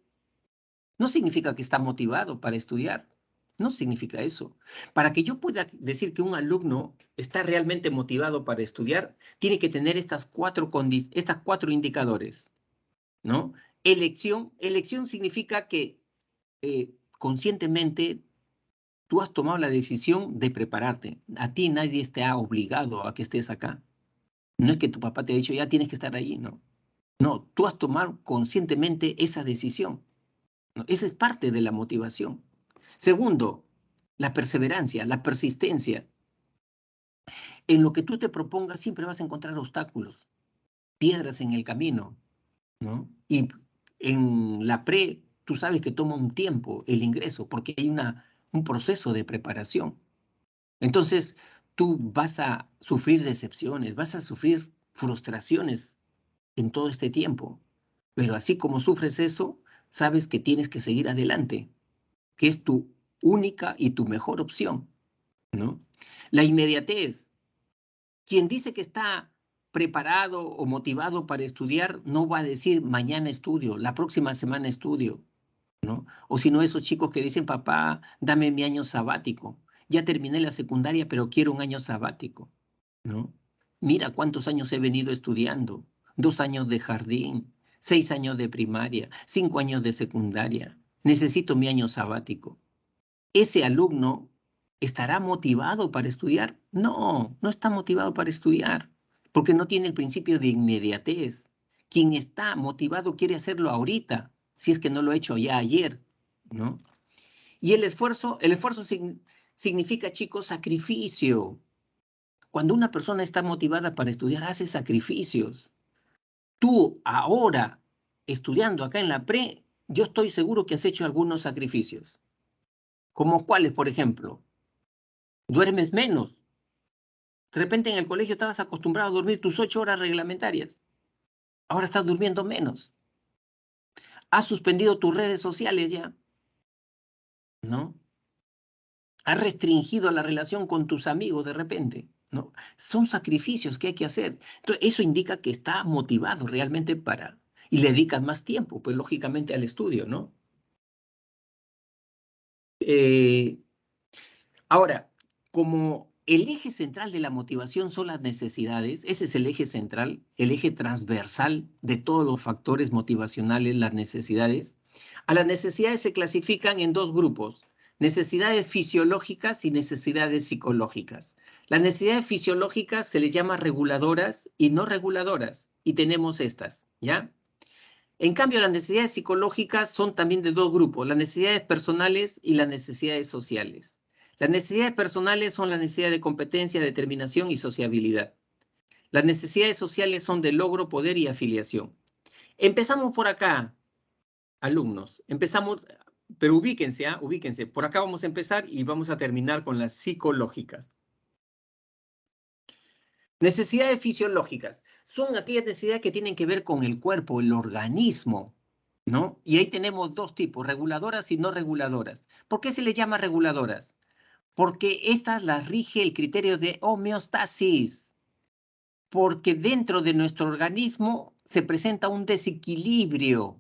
no significa que está motivado para estudiar. No significa eso. Para que yo pueda decir que un alumno está realmente motivado para estudiar, tiene que tener estas cuatro indicadores, ¿no? Elección significa que conscientemente tú has tomado la decisión de prepararte. A ti nadie te ha obligado a que estés acá. No es que tu papá te ha dicho, ya tienes que estar ahí, no. No, tú has tomado conscientemente esa decisión, ¿no? Esa es parte de la motivación. Segundo, la perseverancia, la persistencia. En lo que tú te propongas siempre vas a encontrar obstáculos, piedras en el camino, ¿no? Y en la tú sabes que toma un tiempo el ingreso porque hay un proceso de preparación. Entonces, tú vas a sufrir decepciones, vas a sufrir frustraciones en todo este tiempo. Pero así como sufres eso, sabes que tienes que seguir adelante, que es tu única y tu mejor opción, ¿no? La inmediatez. Quien dice que está preparado o motivado para estudiar, no va a decir mañana estudio, la próxima semana estudio, ¿no? O si no, esos chicos que dicen, papá, dame mi año sabático. Ya terminé la secundaria, pero quiero un año sabático, ¿no? Mira cuántos años he venido estudiando. 2 años de jardín, 6 años de primaria, 5 años de secundaria. Necesito mi año sabático. ¿Ese alumno estará motivado para estudiar? No, no está motivado para estudiar, porque no tiene el principio de inmediatez. Quien está motivado quiere hacerlo ahorita, si es que no lo ha hecho ya ayer, ¿no? Y el esfuerzo significa, chicos, sacrificio. Cuando una persona está motivada para estudiar, hace sacrificios. Tú ahora, estudiando acá en la yo estoy seguro que has hecho algunos sacrificios. ¿Como cuáles, por ejemplo? Duermes menos. De repente en el colegio estabas acostumbrado a dormir tus 8 horas reglamentarias. Ahora estás durmiendo menos. Has suspendido tus redes sociales ya, ¿no? Has restringido la relación con tus amigos de repente, ¿no? Son sacrificios que hay que hacer. Entonces, eso indica que está motivado realmente para... Y le dedicas más tiempo, pues lógicamente al estudio, ¿no? Ahora, como el eje central de la motivación son las necesidades, ese es el eje central, el eje transversal de todos los factores motivacionales, las necesidades. A las necesidades se clasifican en dos grupos, necesidades fisiológicas y necesidades psicológicas. Las necesidades fisiológicas se les llama reguladoras y no reguladoras, y tenemos estas, ¿ya? En cambio, las necesidades psicológicas son también de dos grupos, las necesidades personales y las necesidades sociales. Las necesidades personales son la necesidad de competencia, determinación y sociabilidad. Las necesidades sociales son de logro, poder y afiliación. Empezamos por acá, alumnos. Empezamos, pero ubíquense, ubíquense. Por acá vamos a empezar y vamos a terminar con las psicológicas. Necesidades fisiológicas. Son aquellas necesidades que tienen que ver con el cuerpo, el organismo, ¿no? Y ahí tenemos dos tipos, reguladoras y no reguladoras. ¿Por qué se les llama reguladoras? Porque estas las rige el criterio de homeostasis, porque dentro de nuestro organismo se presenta un desequilibrio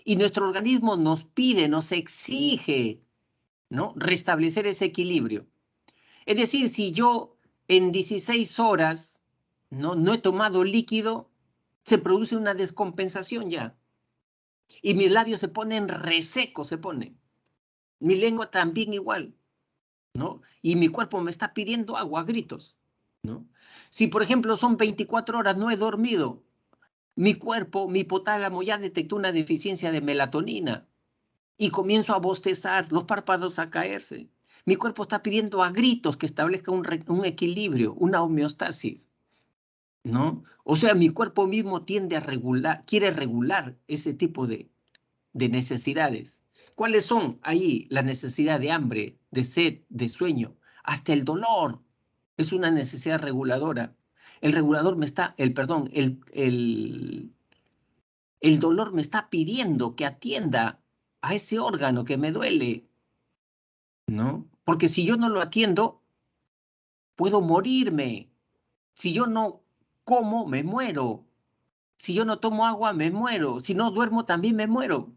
y nuestro organismo nos pide, nos exige, ¿no? Restablecer ese equilibrio. Es decir, si yo en 16 horas no he tomado líquido, se produce una descompensación ya. Y mis labios se ponen resecos, se ponen. Mi lengua también igual, ¿no? Y mi cuerpo me está pidiendo agua a gritos, ¿no? Si, por ejemplo, son 24 horas, no he dormido, mi cuerpo, mi hipotálamo ya detectó una deficiencia de melatonina y comienzo a bostezar, los párpados a caerse. Mi cuerpo está pidiendo a gritos que establezca un equilibrio, una homeostasis, ¿no? O sea, mi cuerpo mismo tiende a regular, quiere regular ese tipo de necesidades. ¿Cuáles son ahí? La necesidad de hambre, de sed, de sueño, hasta el dolor. Es una necesidad reguladora. El regulador me está, perdón, el dolor me está pidiendo que atienda a ese órgano que me duele, ¿no? Porque si yo no lo atiendo, puedo morirme. Si yo no como, me muero. Si yo no tomo agua, me muero. Si no duermo, también me muero.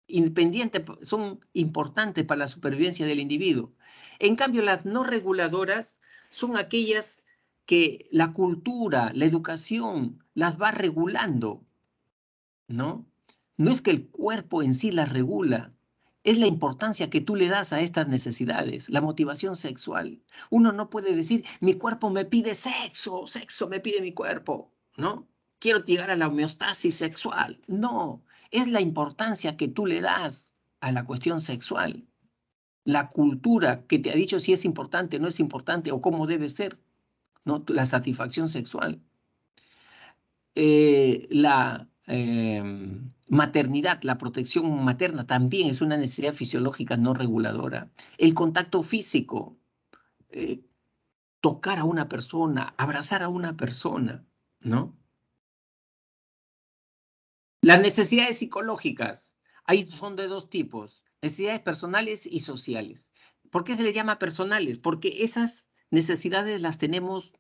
Independientes, son importantes para la supervivencia del individuo. En cambio, las no reguladoras son aquellas que la cultura, la educación las va regulando, ¿no? No es que el cuerpo en sí las regula, es la importancia que tú le das a estas necesidades, la motivación sexual. Uno no puede decir, mi cuerpo me pide sexo, sexo me pide mi cuerpo, ¿no? Quiero llegar a la homeostasis sexual. No, es la importancia que tú le das a la cuestión sexual. La cultura que te ha dicho si es importante, no es importante o cómo debe ser, ¿no? La satisfacción sexual. La maternidad, la protección materna también es una necesidad fisiológica no reguladora. El contacto físico, tocar a una persona, abrazar a una persona, ¿no? Las necesidades psicológicas, ahí son de dos tipos, necesidades personales y sociales. ¿Por qué se les llama personales? Porque esas necesidades las tenemos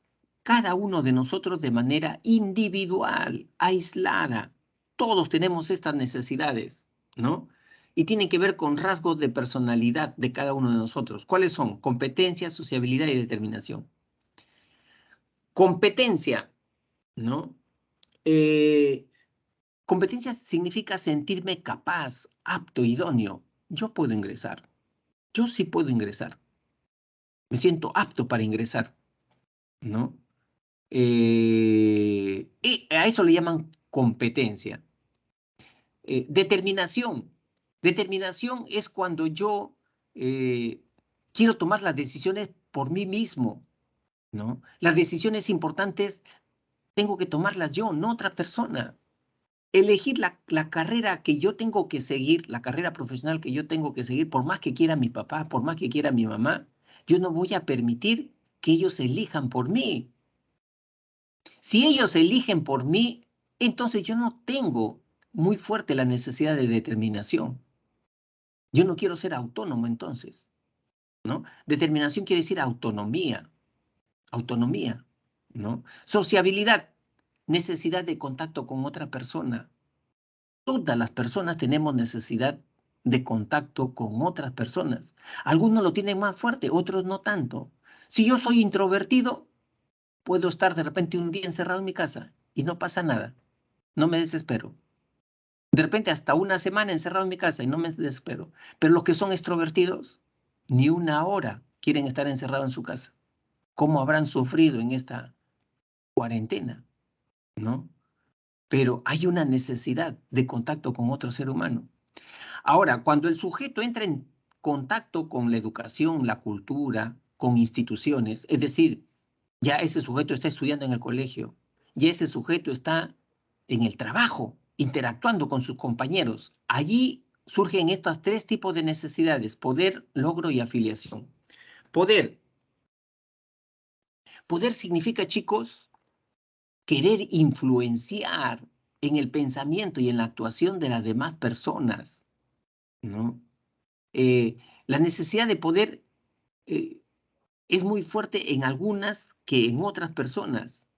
cada uno de nosotros de manera individual, aislada. Todos tenemos estas necesidades, ¿no? Y tienen que ver con rasgos de personalidad de cada uno de nosotros. ¿Cuáles son? Competencia, sociabilidad y determinación. Competencia, ¿no? Competencia significa sentirme capaz, apto, idóneo. Yo puedo ingresar. Yo sí puedo ingresar. Me siento apto para ingresar, ¿no? Y a eso le llaman competencia. Determinación. Determinación es cuando yo quiero tomar las decisiones por mí mismo, ¿no? Las decisiones importantes tengo que tomarlas yo, no otra persona. elegir la carrera que yo tengo que seguir, la carrera profesional que yo tengo que seguir, por más que quiera mi papá, por más que quiera mi mamá, yo no voy a permitir que ellos elijan por mí. Si ellos eligen por mí, entonces yo no tengo muy fuerte la necesidad de determinación. Yo no quiero ser autónomo entonces, ¿no? Determinación quiere decir autonomía, ¿no? Sociabilidad, necesidad de contacto con otra persona. Todas las personas tenemos necesidad de contacto con otras personas. Algunos lo tienen más fuerte, otros no tanto. Si yo soy introvertido, puedo estar de repente un día encerrado en mi casa y no pasa nada. No me desespero. De repente hasta una semana encerrado en mi casa y no me desespero. Pero los que son extrovertidos, ni una hora quieren estar encerrados en su casa. ¿Cómo habrán sufrido en esta cuarentena? ¿No? Pero hay una necesidad de contacto con otro ser humano. Ahora, cuando el sujeto entra en contacto con la educación, la cultura, con instituciones, es decir, ya ese sujeto está estudiando en el colegio, ya ese sujeto está en el trabajo, interactuando con sus compañeros, allí surgen estos tres tipos de necesidades: poder, logro y afiliación. Poder. Poder significa, chicos, querer influenciar en el pensamiento y en la actuación de las demás personas, ¿no? La necesidad de poder es muy fuerte en algunas que en otras personas.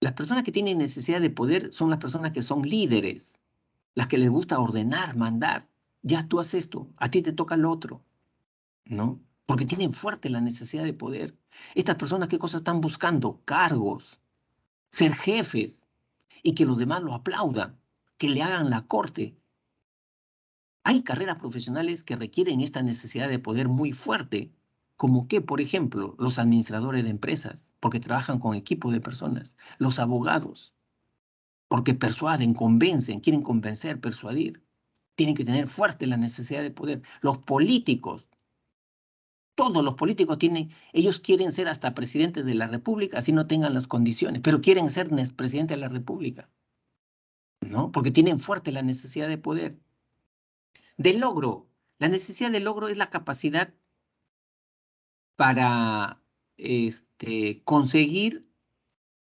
Las personas que tienen necesidad de poder son las personas que son líderes, las que les gusta ordenar, mandar. Ya tú haces esto, a ti te toca lo otro, ¿no? Porque tienen fuerte la necesidad de poder. Estas personas, ¿qué cosas están buscando? Cargos, ser jefes y que los demás lo aplaudan, que le hagan la corte. Hay carreras profesionales que requieren esta necesidad de poder muy fuerte, como que, por ejemplo, los administradores de empresas, porque trabajan con equipos de personas, los abogados, porque persuaden, convencen, quieren convencer, persuadir, tienen que tener fuerte la necesidad de poder. Los políticos, todos los políticos tienen, ellos quieren ser hasta presidentes de la República, así no tengan las condiciones, pero quieren ser presidente de la República, ¿no? Porque tienen fuerte la necesidad de poder. De logro. La necesidad de logro es la capacidad para conseguir,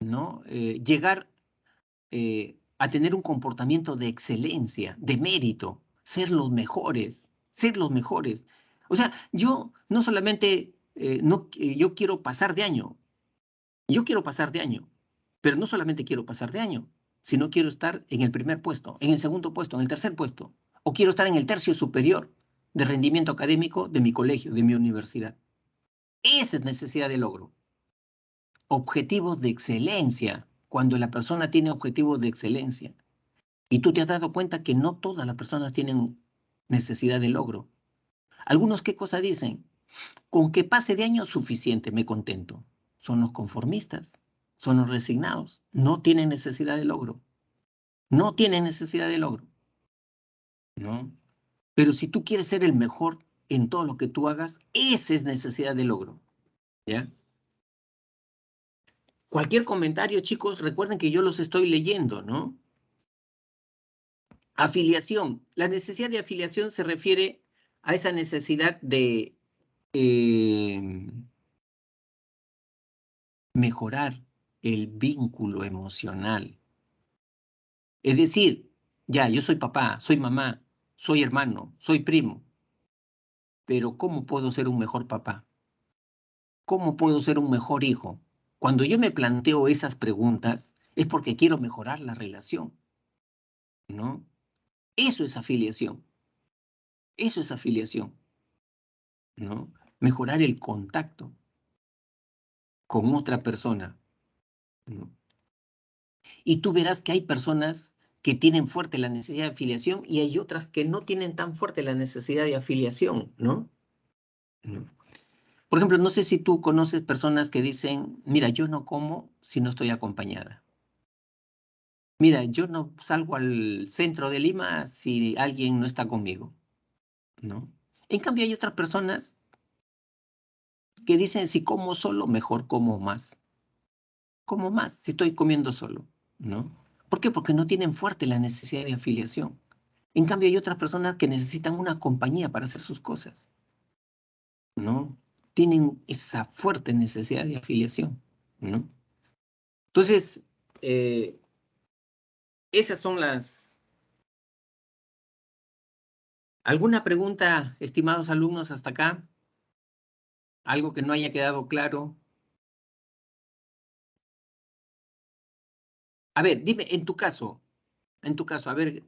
¿no? Llegar a tener un comportamiento de excelencia, de mérito, ser los mejores, ser los mejores. O sea, yo no solamente, yo quiero pasar de año, yo quiero pasar de año, pero no solamente quiero pasar de año, sino quiero estar en el primer puesto, en el segundo puesto, en el tercer puesto, o quiero estar en el tercio superior de rendimiento académico de mi colegio, de mi universidad. Esa es necesidad de logro. Objetivos de excelencia. Cuando la persona tiene objetivos de excelencia y tú te has dado cuenta que no todas las personas tienen necesidad de logro. Algunos, ¿qué cosa dicen? Con que pase de año suficiente, me contento. Son los conformistas, son los resignados. No tienen necesidad de logro. No tienen necesidad de logro. ¿No? Pero si tú quieres ser el mejor en todo lo que tú hagas, esa es necesidad de logro. ¿Ya? Cualquier comentario, chicos, recuerden que yo los estoy leyendo, ¿no? Afiliación. La necesidad de afiliación se refiere a esa necesidad de mejorar el vínculo emocional. Es decir, ya, yo soy papá, soy mamá, soy hermano, soy primo, pero ¿cómo puedo ser un mejor papá? ¿Cómo puedo ser un mejor hijo? Cuando yo me planteo esas preguntas es porque quiero mejorar la relación, ¿no? Eso es afiliación. Eso es afiliación, ¿no? Mejorar el contacto con otra persona, ¿no? Y tú verás que hay personas que tienen fuerte la necesidad de afiliación y hay otras que no tienen tan fuerte la necesidad de afiliación, ¿no? ¿No? Por ejemplo, no sé si tú conoces personas que dicen, mira, yo no como si no estoy acompañada. Mira, yo no salgo al centro de Lima si alguien no está conmigo, ¿no? En cambio, hay otras personas que dicen, si como solo, mejor como más. Como más, si estoy comiendo solo, ¿no? ¿Por qué? Porque no tienen fuerte la necesidad de afiliación. En cambio, hay otras personas que necesitan una compañía para hacer sus cosas, ¿no? Tienen esa fuerte necesidad de afiliación, ¿no? Entonces, esas son las... ¿Alguna pregunta, estimados alumnos, hasta acá? ¿Algo que no haya quedado claro? A ver, dime, en tu caso, a ver,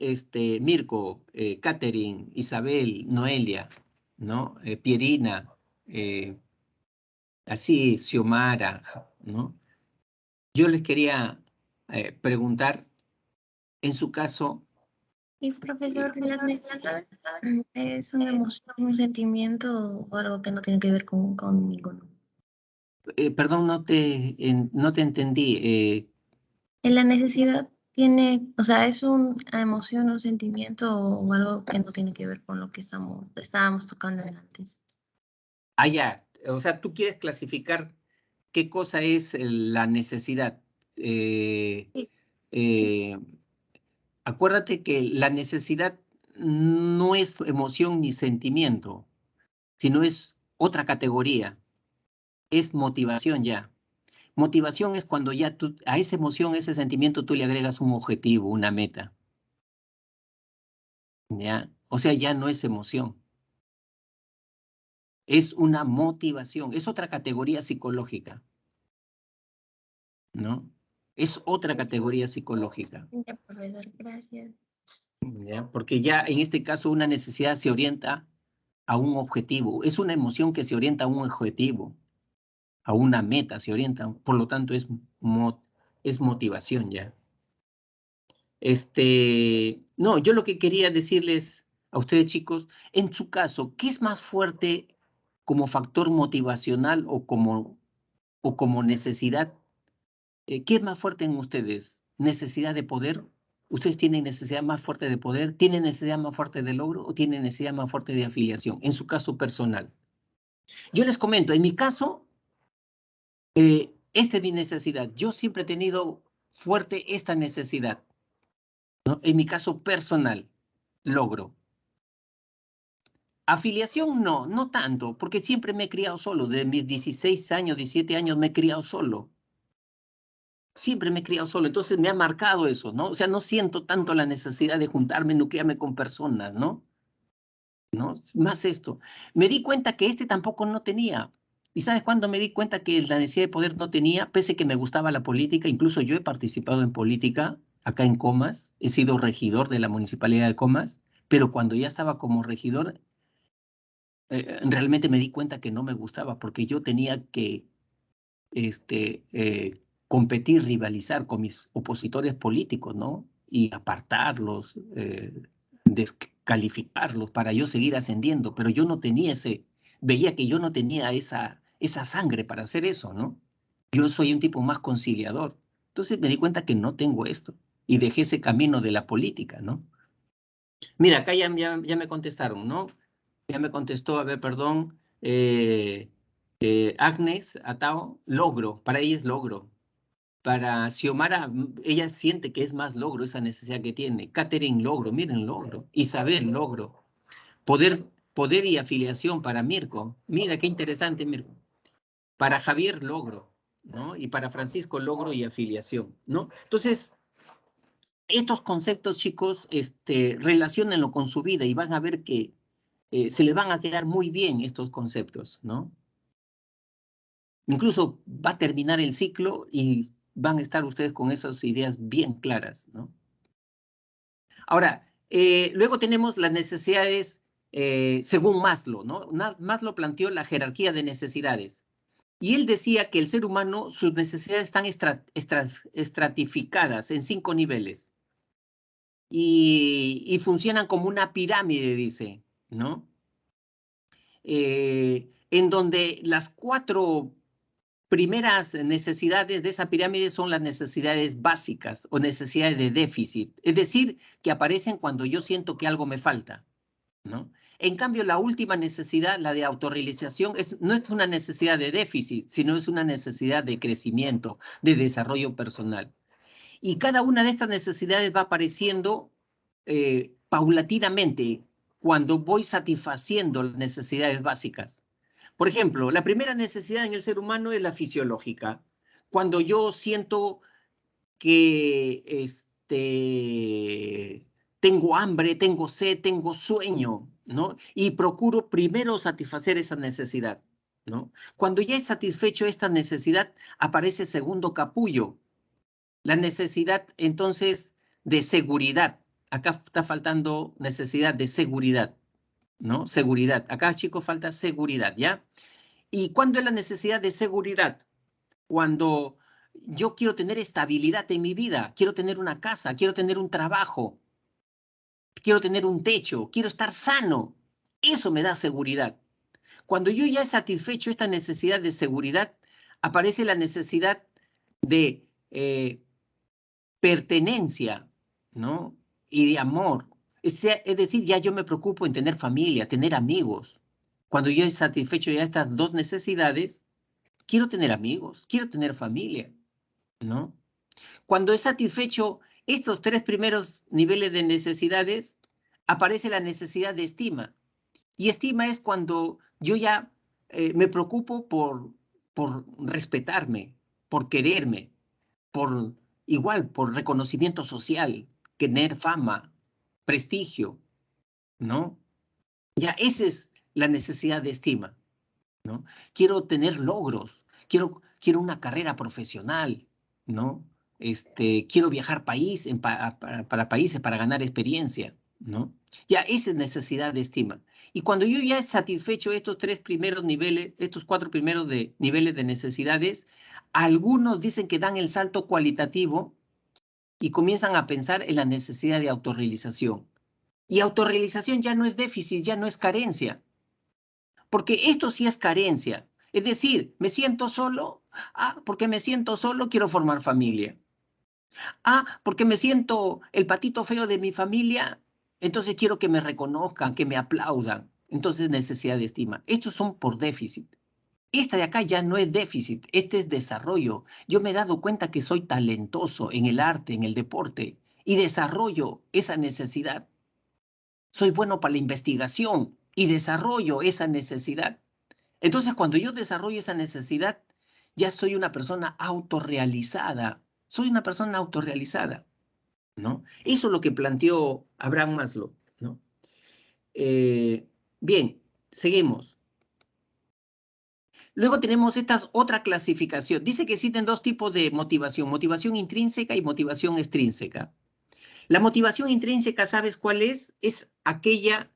Mirko, Catherine, Isabel, Noelia, ¿no? Pierina, así, Xiomara, ¿no? Yo les quería preguntar, en su caso, Y profesor, ¿la necesidad es una emoción, un sentimiento o algo que no tiene que ver con ninguno? perdón, no te entendí. La necesidad tiene, o sea, es una emoción, un sentimiento o algo que no tiene que ver con lo que estábamos tocando antes. Ya, o sea, tú quieres clasificar qué cosa es la necesidad. Eh, Sí. eh, Acuérdate que la necesidad no es emoción ni sentimiento, sino es otra categoría, es motivación ya. Motivación es cuando ya tú, a esa emoción, ese sentimiento, tú le agregas un objetivo, una meta. ¿Ya? O sea, ya no es emoción, es una motivación, es otra categoría psicológica, ¿no? Es otra categoría psicológica. Ya, profesor, gracias. ¿Ya? Porque ya en este caso una necesidad se orienta a un objetivo, es una emoción que se orienta a un objetivo, a una meta, se orienta, por lo tanto es motivación ya. No, yo lo que quería decirles a ustedes chicos, en su caso, ¿qué es más fuerte como factor motivacional o como necesidad? ¿Qué es más fuerte en ustedes? ¿Necesidad de poder? ¿Ustedes tienen necesidad más fuerte de poder? ¿Tienen necesidad más fuerte de logro? ¿O tienen necesidad más fuerte de afiliación? En su caso personal. Yo les comento, en mi caso, esta es mi necesidad. Yo siempre he tenido fuerte esta necesidad, ¿no? En mi caso personal, logro. Afiliación no tanto, porque siempre me he criado solo. Desde mis 16 años, 17 años me he criado solo. Siempre me he criado solo, entonces me ha marcado eso, ¿no? O sea, no siento tanto la necesidad de juntarme, nuclearme con personas, ¿no? ¿No? Más esto. Me di cuenta que tampoco no tenía. ¿Y sabes cuándo me di cuenta que la necesidad de poder no tenía? Pese que me gustaba la política, incluso yo he participado en política acá en Comas, he sido regidor de la Municipalidad de Comas, pero cuando ya estaba como regidor, realmente me di cuenta que no me gustaba porque yo tenía que competir, rivalizar con mis opositores políticos, ¿no? Y apartarlos, descalificarlos para yo seguir ascendiendo, pero yo no tenía veía que yo no tenía esa sangre para hacer eso, ¿no? Yo soy un tipo más conciliador. Entonces me di cuenta que no tengo esto y dejé ese camino de la política, ¿no? Mira, acá ya me contestaron, ¿no? Ya me contestó, a ver, perdón, Agnes Atao, logro, para ella es logro. Para Xiomara, ella siente que es más logro esa necesidad que tiene. Catherine, logro, miren, logro. Isabel, logro. Poder y afiliación para Mirko. Mira, qué interesante, Mirko. Para Javier, logro, ¿no? Y para Francisco, logro y afiliación, ¿no? Entonces, estos conceptos, chicos, relaciónenlo con su vida y van a ver que se les van a quedar muy bien estos conceptos, ¿no? Incluso va a terminar el ciclo y van a estar ustedes con esas ideas bien claras, ¿no? Ahora, luego tenemos las necesidades según Maslow, ¿no? Maslow planteó la jerarquía de necesidades. Y él decía que el ser humano, sus necesidades están estratificadas en 5 niveles. Y funcionan como una pirámide, dice, ¿no? En donde las 4 primeras necesidades de esa pirámide son las necesidades básicas o necesidades de déficit, es decir, que aparecen cuando yo siento que algo me falta, ¿no? En cambio, la última necesidad, la de autorrealización, no es una necesidad de déficit, sino es una necesidad de crecimiento, de desarrollo personal. Y cada una de estas necesidades va apareciendo paulatinamente cuando voy satisfaciendo las necesidades básicas. Por ejemplo, la primera necesidad en el ser humano es la fisiológica. Cuando yo siento que tengo hambre, tengo sed, tengo sueño, ¿no? Y procuro primero satisfacer esa necesidad, ¿no? Cuando ya he satisfecho esta necesidad, aparece el segundo capullo, la necesidad entonces de seguridad. Acá está faltando necesidad de seguridad, ¿no? Seguridad. Acá, chicos, falta seguridad, ¿ya? ¿Y cuándo es la necesidad de seguridad? Cuando yo quiero tener estabilidad en mi vida, quiero tener una casa, quiero tener un trabajo, quiero tener un techo, quiero estar sano. Eso me da seguridad. Cuando yo ya he satisfecho esta necesidad de seguridad, aparece la necesidad de pertenencia, ¿no? Y de amor. Es decir, ya yo me preocupo en tener familia, tener amigos. Cuando yo he satisfecho ya estas dos necesidades, quiero tener amigos, quiero tener familia, ¿no? Cuando he satisfecho estos tres primeros niveles de necesidades, aparece la necesidad de estima. Y estima es cuando yo ya me preocupo por respetarme, por quererme, por reconocimiento social, tener fama, prestigio, ¿no? Ya esa es la necesidad de estima, ¿no? Quiero tener logros, quiero una carrera profesional, ¿no? Quiero viajar para países para ganar experiencia, ¿no? Ya esa es necesidad de estima. Y cuando yo ya he satisfecho estos tres primeros niveles, estos cuatro primeros niveles de necesidades, algunos dicen que dan el salto cualitativo y comienzan a pensar en la necesidad de autorrealización. Y autorrealización ya no es déficit, ya no es carencia. Porque esto sí es carencia. Es decir, me siento solo. Ah, porque me siento solo, quiero formar familia. Ah, porque me siento el patito feo de mi familia, entonces quiero que me reconozcan, que me aplaudan. Entonces necesidad de estima. Estos son por déficit. Esta de acá ya no es déficit, este es desarrollo. Yo me he dado cuenta que soy talentoso en el arte, en el deporte, y desarrollo esa necesidad. Soy bueno para la investigación y desarrollo esa necesidad. Entonces, cuando yo desarrollo esa necesidad, ya soy una persona autorrealizada. Soy una persona autorrealizada, ¿no? Eso es lo que planteó Abraham Maslow, ¿no? Bien, seguimos. Luego tenemos esta otra clasificación. Dice que existen dos tipos de motivación, motivación intrínseca y motivación extrínseca. La motivación intrínseca, ¿sabes cuál es? Es aquella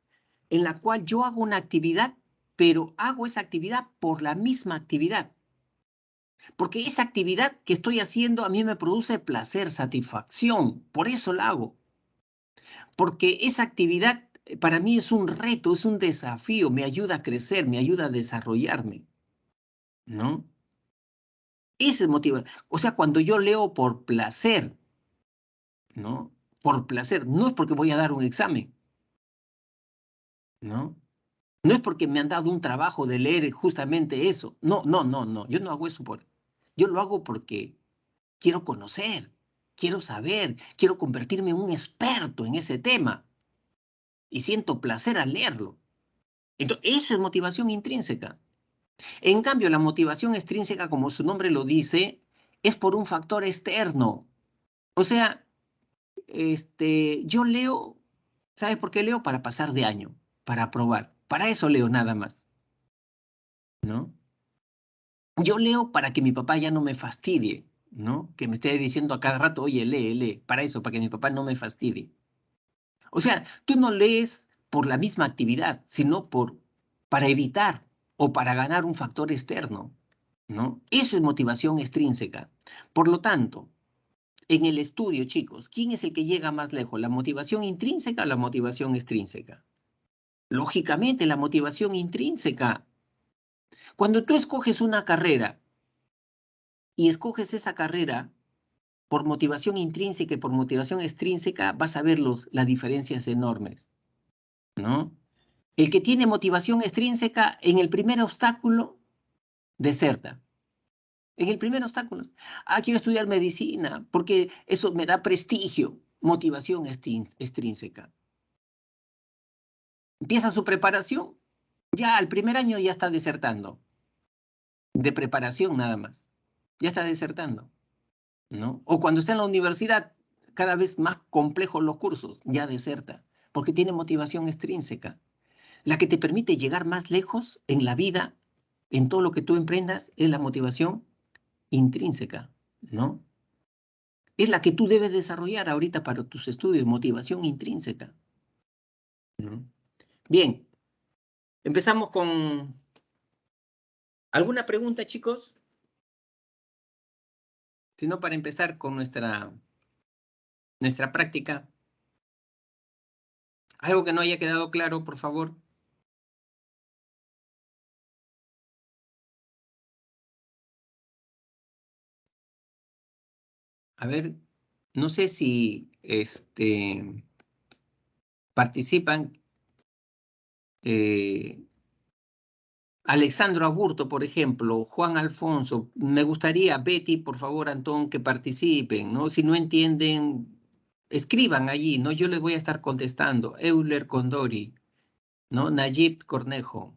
en la cual yo hago una actividad, pero hago esa actividad por la misma actividad. Porque esa actividad que estoy haciendo a mí me produce placer, satisfacción, por eso la hago. Porque esa actividad para mí es un reto, es un desafío, me ayuda a crecer, me ayuda a desarrollarme, ¿no? Ese es motivo. O sea, cuando yo leo por placer, ¿no? Por placer, no es porque voy a dar un examen, ¿no? No es porque me han dado un trabajo de leer justamente eso. No, no, no, no. Yo no hago eso yo lo hago porque quiero conocer, quiero saber, quiero convertirme en un experto en ese tema y siento placer al leerlo. Entonces, eso es motivación intrínseca. En cambio, la motivación extrínseca, como su nombre lo dice, es por un factor externo. O sea, yo leo, ¿sabes por qué leo? Para pasar de año, para aprobar. Para eso leo nada más, ¿no? Yo leo para que mi papá ya no me fastidie, ¿no? Que me esté diciendo a cada rato, oye, lee, lee. Para eso, para que mi papá no me fastidie. O sea, tú no lees por la misma actividad, sino para evitar o para ganar un factor externo, ¿no? Eso es motivación extrínseca. Por lo tanto, en el estudio, chicos, ¿quién es el que llega más lejos? ¿La motivación intrínseca o la motivación extrínseca? Lógicamente, la motivación intrínseca. Cuando tú escoges una carrera y escoges esa carrera por motivación intrínseca y por motivación extrínseca, vas a ver las diferencias enormes, ¿no? El que tiene motivación extrínseca en el primer obstáculo, deserta. En el primer obstáculo. Quiero estudiar medicina porque eso me da prestigio. Motivación extrínseca. Empieza su preparación. Ya al primer año ya está desertando. De preparación nada más. Ya está desertando, ¿no? O cuando está en la universidad, cada vez más complejos los cursos, ya deserta. Porque tiene motivación extrínseca. La que te permite llegar más lejos en la vida, en todo lo que tú emprendas, es la motivación intrínseca, ¿no? Es la que tú debes desarrollar ahorita para tus estudios, motivación intrínseca, ¿no? Bien, empezamos con... ¿Alguna pregunta, chicos? Si no, para empezar con nuestra práctica. ¿Algo que no haya quedado claro, por favor? A ver, no sé si participan Alexandro Aburto, por ejemplo, Juan Alfonso. Me gustaría, Betty, por favor, Antón, que participen, ¿no? Si no entienden, escriban allí, ¿no? Yo les voy a estar contestando. Euler Condori, ¿no? Nayib Cornejo,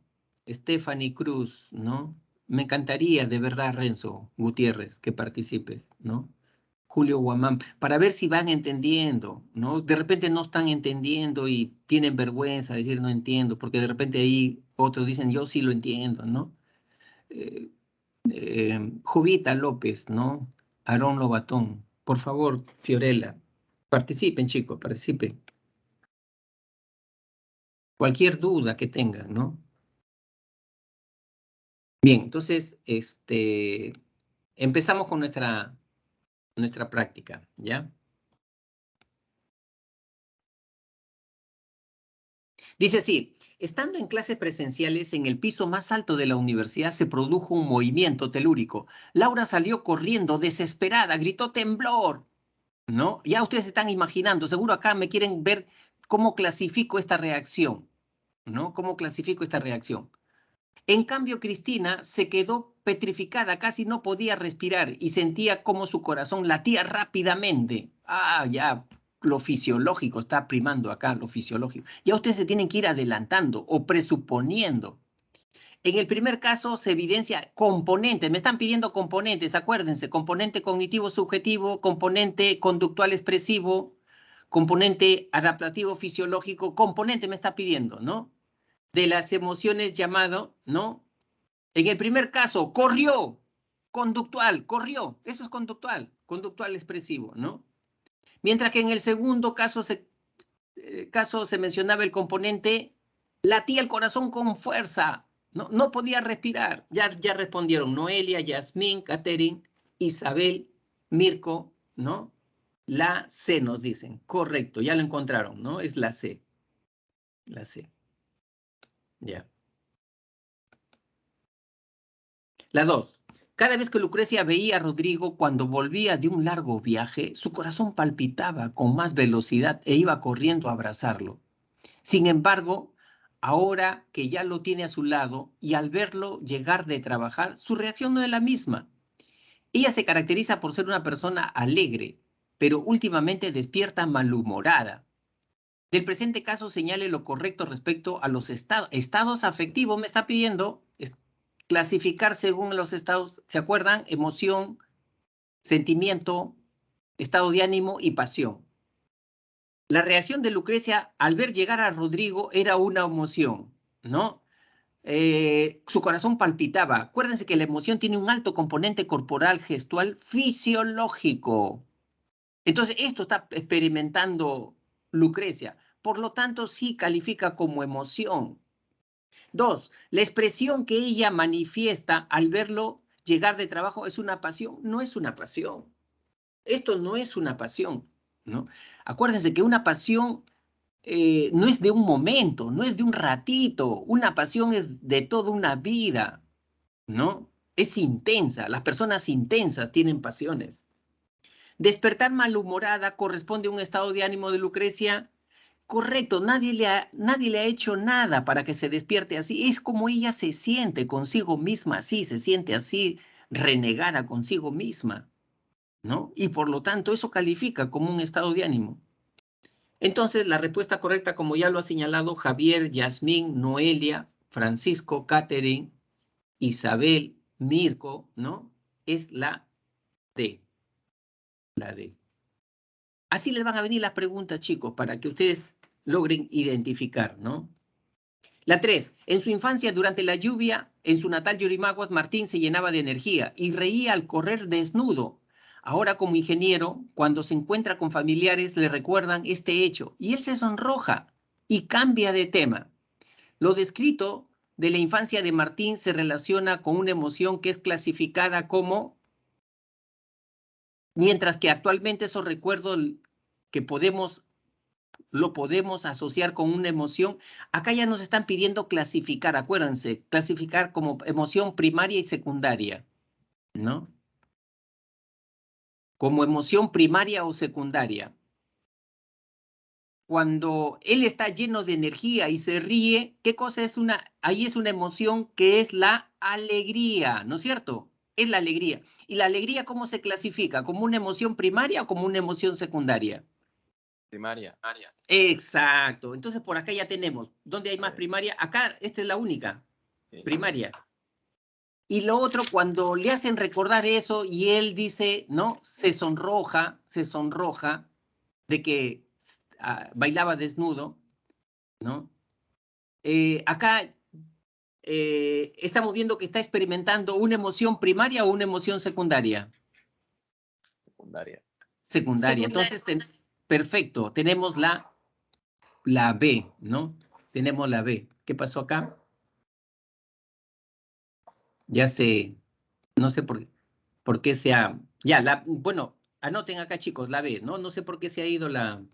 Stephanie Cruz, ¿no? Me encantaría, de verdad, Renzo Gutiérrez, que participes, ¿no? Julio Guamán, para ver si van entendiendo, ¿no? De repente no están entendiendo y tienen vergüenza de decir no entiendo, porque de repente ahí otros dicen yo sí lo entiendo, ¿no? Jovita López, ¿no? Aarón Lobatón, por favor, Fiorella, participen, chicos, participen. Cualquier duda que tengan, ¿no? Bien, entonces, empezamos con nuestra práctica, ¿ya? Dice así, estando en clases presenciales en el piso más alto de la universidad se produjo un movimiento telúrico. Laura salió corriendo, desesperada, gritó temblor, ¿no? Ya ustedes están imaginando, seguro acá me quieren ver cómo clasifico esta reacción, ¿no? ¿Cómo clasifico esta reacción? En cambio, Cristina se quedó petrificada, casi no podía respirar y sentía como su corazón latía rápidamente. Ya, lo fisiológico está primando acá, lo fisiológico. Ya ustedes se tienen que ir adelantando o presuponiendo. En el primer caso se evidencia componentes, me están pidiendo componentes, acuérdense, componente cognitivo subjetivo, componente conductual expresivo, componente adaptativo fisiológico, componente me está pidiendo, ¿no? De las emociones llamado, ¿no? En el primer caso, corrió, conductual, corrió, eso es conductual, conductual expresivo, ¿no? Mientras que en el segundo caso se mencionaba el componente, latía el corazón con fuerza, no podía respirar. Ya respondieron Noelia, Yasmín, Catherine, Isabel, Mirko, ¿no? La C nos dicen, correcto, ya lo encontraron, ¿no? Es la C, ya. La 2. Cada vez que Lucrecia veía a Rodrigo cuando volvía de un largo viaje, su corazón palpitaba con más velocidad e iba corriendo a abrazarlo. Sin embargo, ahora que ya lo tiene a su lado y al verlo llegar de trabajar, su reacción no es la misma. Ella se caracteriza por ser una persona alegre, pero últimamente despierta malhumorada. Del presente caso señale lo correcto respecto a los estados afectivos. Me está pidiendo clasificar según los estados, ¿se acuerdan? Emoción, sentimiento, estado de ánimo y pasión. La reacción de Lucrecia al ver llegar a Rodrigo era una emoción, ¿no? Su corazón palpitaba. Acuérdense que la emoción tiene un alto componente corporal, gestual, fisiológico. Entonces, esto está experimentando Lucrecia. Por lo tanto, sí califica como emoción. 2, la expresión que ella manifiesta al verlo llegar de trabajo es una pasión. No es una pasión. Esto no es una pasión, ¿no? Acuérdense que una pasión no es de un momento, no es de un ratito. Una pasión es de toda una vida, ¿no? Es intensa. Las personas intensas tienen pasiones. Despertar malhumorada corresponde a un estado de ánimo de Lucrecia. Correcto, nadie le ha hecho nada para que se despierte así. Es como ella se siente consigo misma así, se siente así, renegada consigo misma, ¿no? Y por lo tanto eso califica como un estado de ánimo. Entonces la respuesta correcta, como ya lo ha señalado Javier, Yasmín, Noelia, Francisco, Catherine, Isabel, Mirko, ¿no? Es la D. La D. Así les van a venir las preguntas, chicos, para que ustedes logren identificar, ¿no? La 3. En su infancia, durante la lluvia, en su natal Yurimaguas, Martín se llenaba de energía y reía al correr desnudo. Ahora, como ingeniero, cuando se encuentra con familiares, le recuerdan este hecho y él se sonroja y cambia de tema. Lo descrito de la infancia de Martín se relaciona con una emoción que es clasificada como, mientras que actualmente esos recuerdos que lo podemos asociar con una emoción, acá ya nos están pidiendo clasificar, acuérdense, clasificar como emoción primaria y secundaria, ¿no? Como emoción primaria o secundaria. Cuando él está lleno de energía y se ríe, ¿qué cosa es una? Ahí es una emoción que es la alegría, ¿no es cierto? Es la alegría. ¿Y la alegría cómo se clasifica? ¿Como una emoción primaria o como una emoción secundaria? Primaria. Exacto. Entonces por acá ya tenemos. ¿Dónde hay más primaria? Acá, esta es la única. Sí. Primaria. Y lo otro, cuando le hacen recordar eso y él dice, ¿no? Se sonroja de que bailaba desnudo, ¿no? Acá estamos viendo que está experimentando una emoción primaria o una emoción secundaria. Secundaria. Secundaria. Entonces, perfecto, tenemos la B, ¿no? Tenemos la B. ¿Qué pasó acá? Ya sé, no sé por qué se ha... Ya, bueno, anoten acá, chicos, la B, ¿no? No sé por qué se ha ido la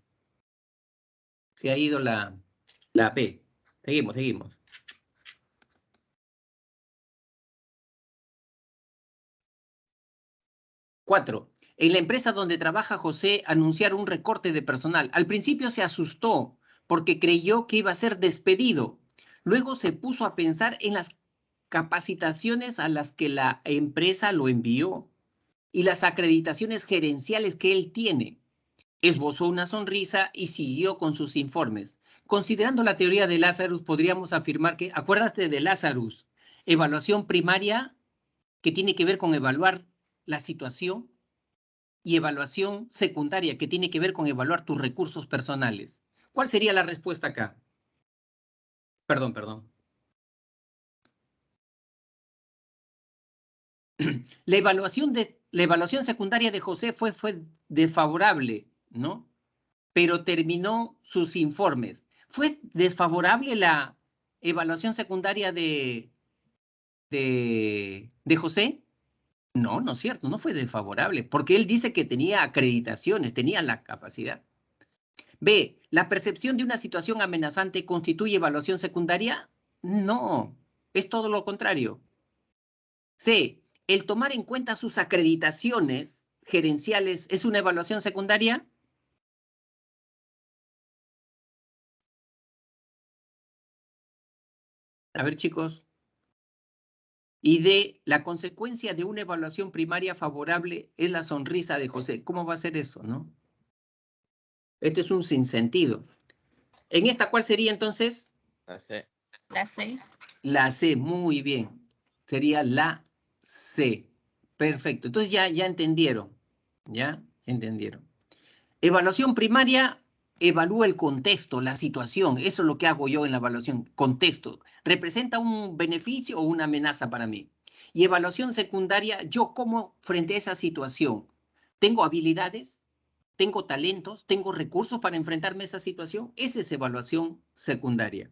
B. Seguimos. 4. En la empresa donde trabaja José anunciaron un recorte de personal. Al principio se asustó porque creyó que iba a ser despedido. Luego se puso a pensar en las capacitaciones a las que la empresa lo envió y las acreditaciones gerenciales que él tiene. Esbozó una sonrisa y siguió con sus informes. Considerando la teoría de Lazarus, podríamos afirmar que, acuérdate de Lazarus, evaluación primaria que tiene que ver con evaluar la situación y evaluación secundaria que tiene que ver con evaluar tus recursos personales. ¿Cuál sería la respuesta acá? Perdón. La evaluación secundaria de José fue desfavorable, ¿no? Pero terminó sus informes. ¿Fue desfavorable la evaluación secundaria de José? No, no es cierto, no fue desfavorable, porque él dice que tenía acreditaciones, tenía la capacidad. B, ¿la percepción de una situación amenazante constituye evaluación secundaria? No, es todo lo contrario. C, ¿el tomar en cuenta sus acreditaciones gerenciales es una evaluación secundaria? A ver, chicos. Y D, la consecuencia de una evaluación primaria favorable es la sonrisa de José. ¿Cómo va a ser eso, no? Este es un sinsentido. ¿En esta cuál sería entonces? La C. La C. La C, muy bien. Sería la C. Perfecto. Entonces ya entendieron. ¿Ya? Entendieron. Evaluación primaria, evalúa el contexto, la situación. Eso es lo que hago yo en la evaluación. Contexto. ¿Representa un beneficio o una amenaza para mí? Y evaluación secundaria, yo como frente a esa situación. ¿Tengo habilidades? ¿Tengo talentos? ¿Tengo recursos para enfrentarme a esa situación? Esa es evaluación secundaria.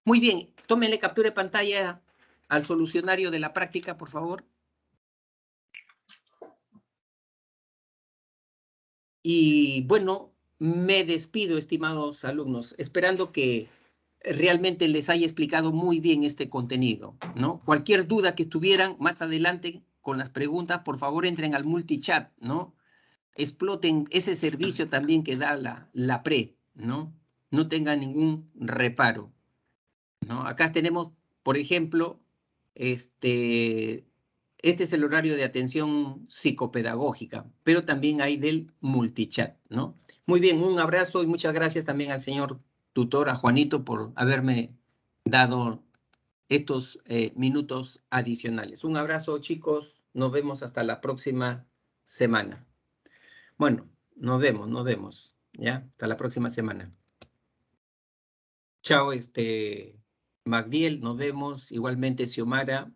Muy bien, tómenle captura de pantalla al solucionario de la práctica, por favor. Y bueno, me despido, estimados alumnos, esperando que realmente les haya explicado muy bien este contenido, ¿no? Cualquier duda que tuvieran más adelante con las preguntas, por favor entren al multichat, ¿no? Exploten ese servicio también que da la PRE, ¿no? No tengan ningún reparo, ¿no? Acá tenemos, por ejemplo, este es el horario de atención psicopedagógica, pero también hay del multichat, ¿no? Muy bien, un abrazo y muchas gracias también al señor tutor, a Juanito, por haberme dado estos minutos adicionales. Un abrazo, chicos. Nos vemos hasta la próxima semana. Bueno, nos vemos, ¿ya? Hasta la próxima semana. Chao, Magdiel, nos vemos. Igualmente, Xiomara.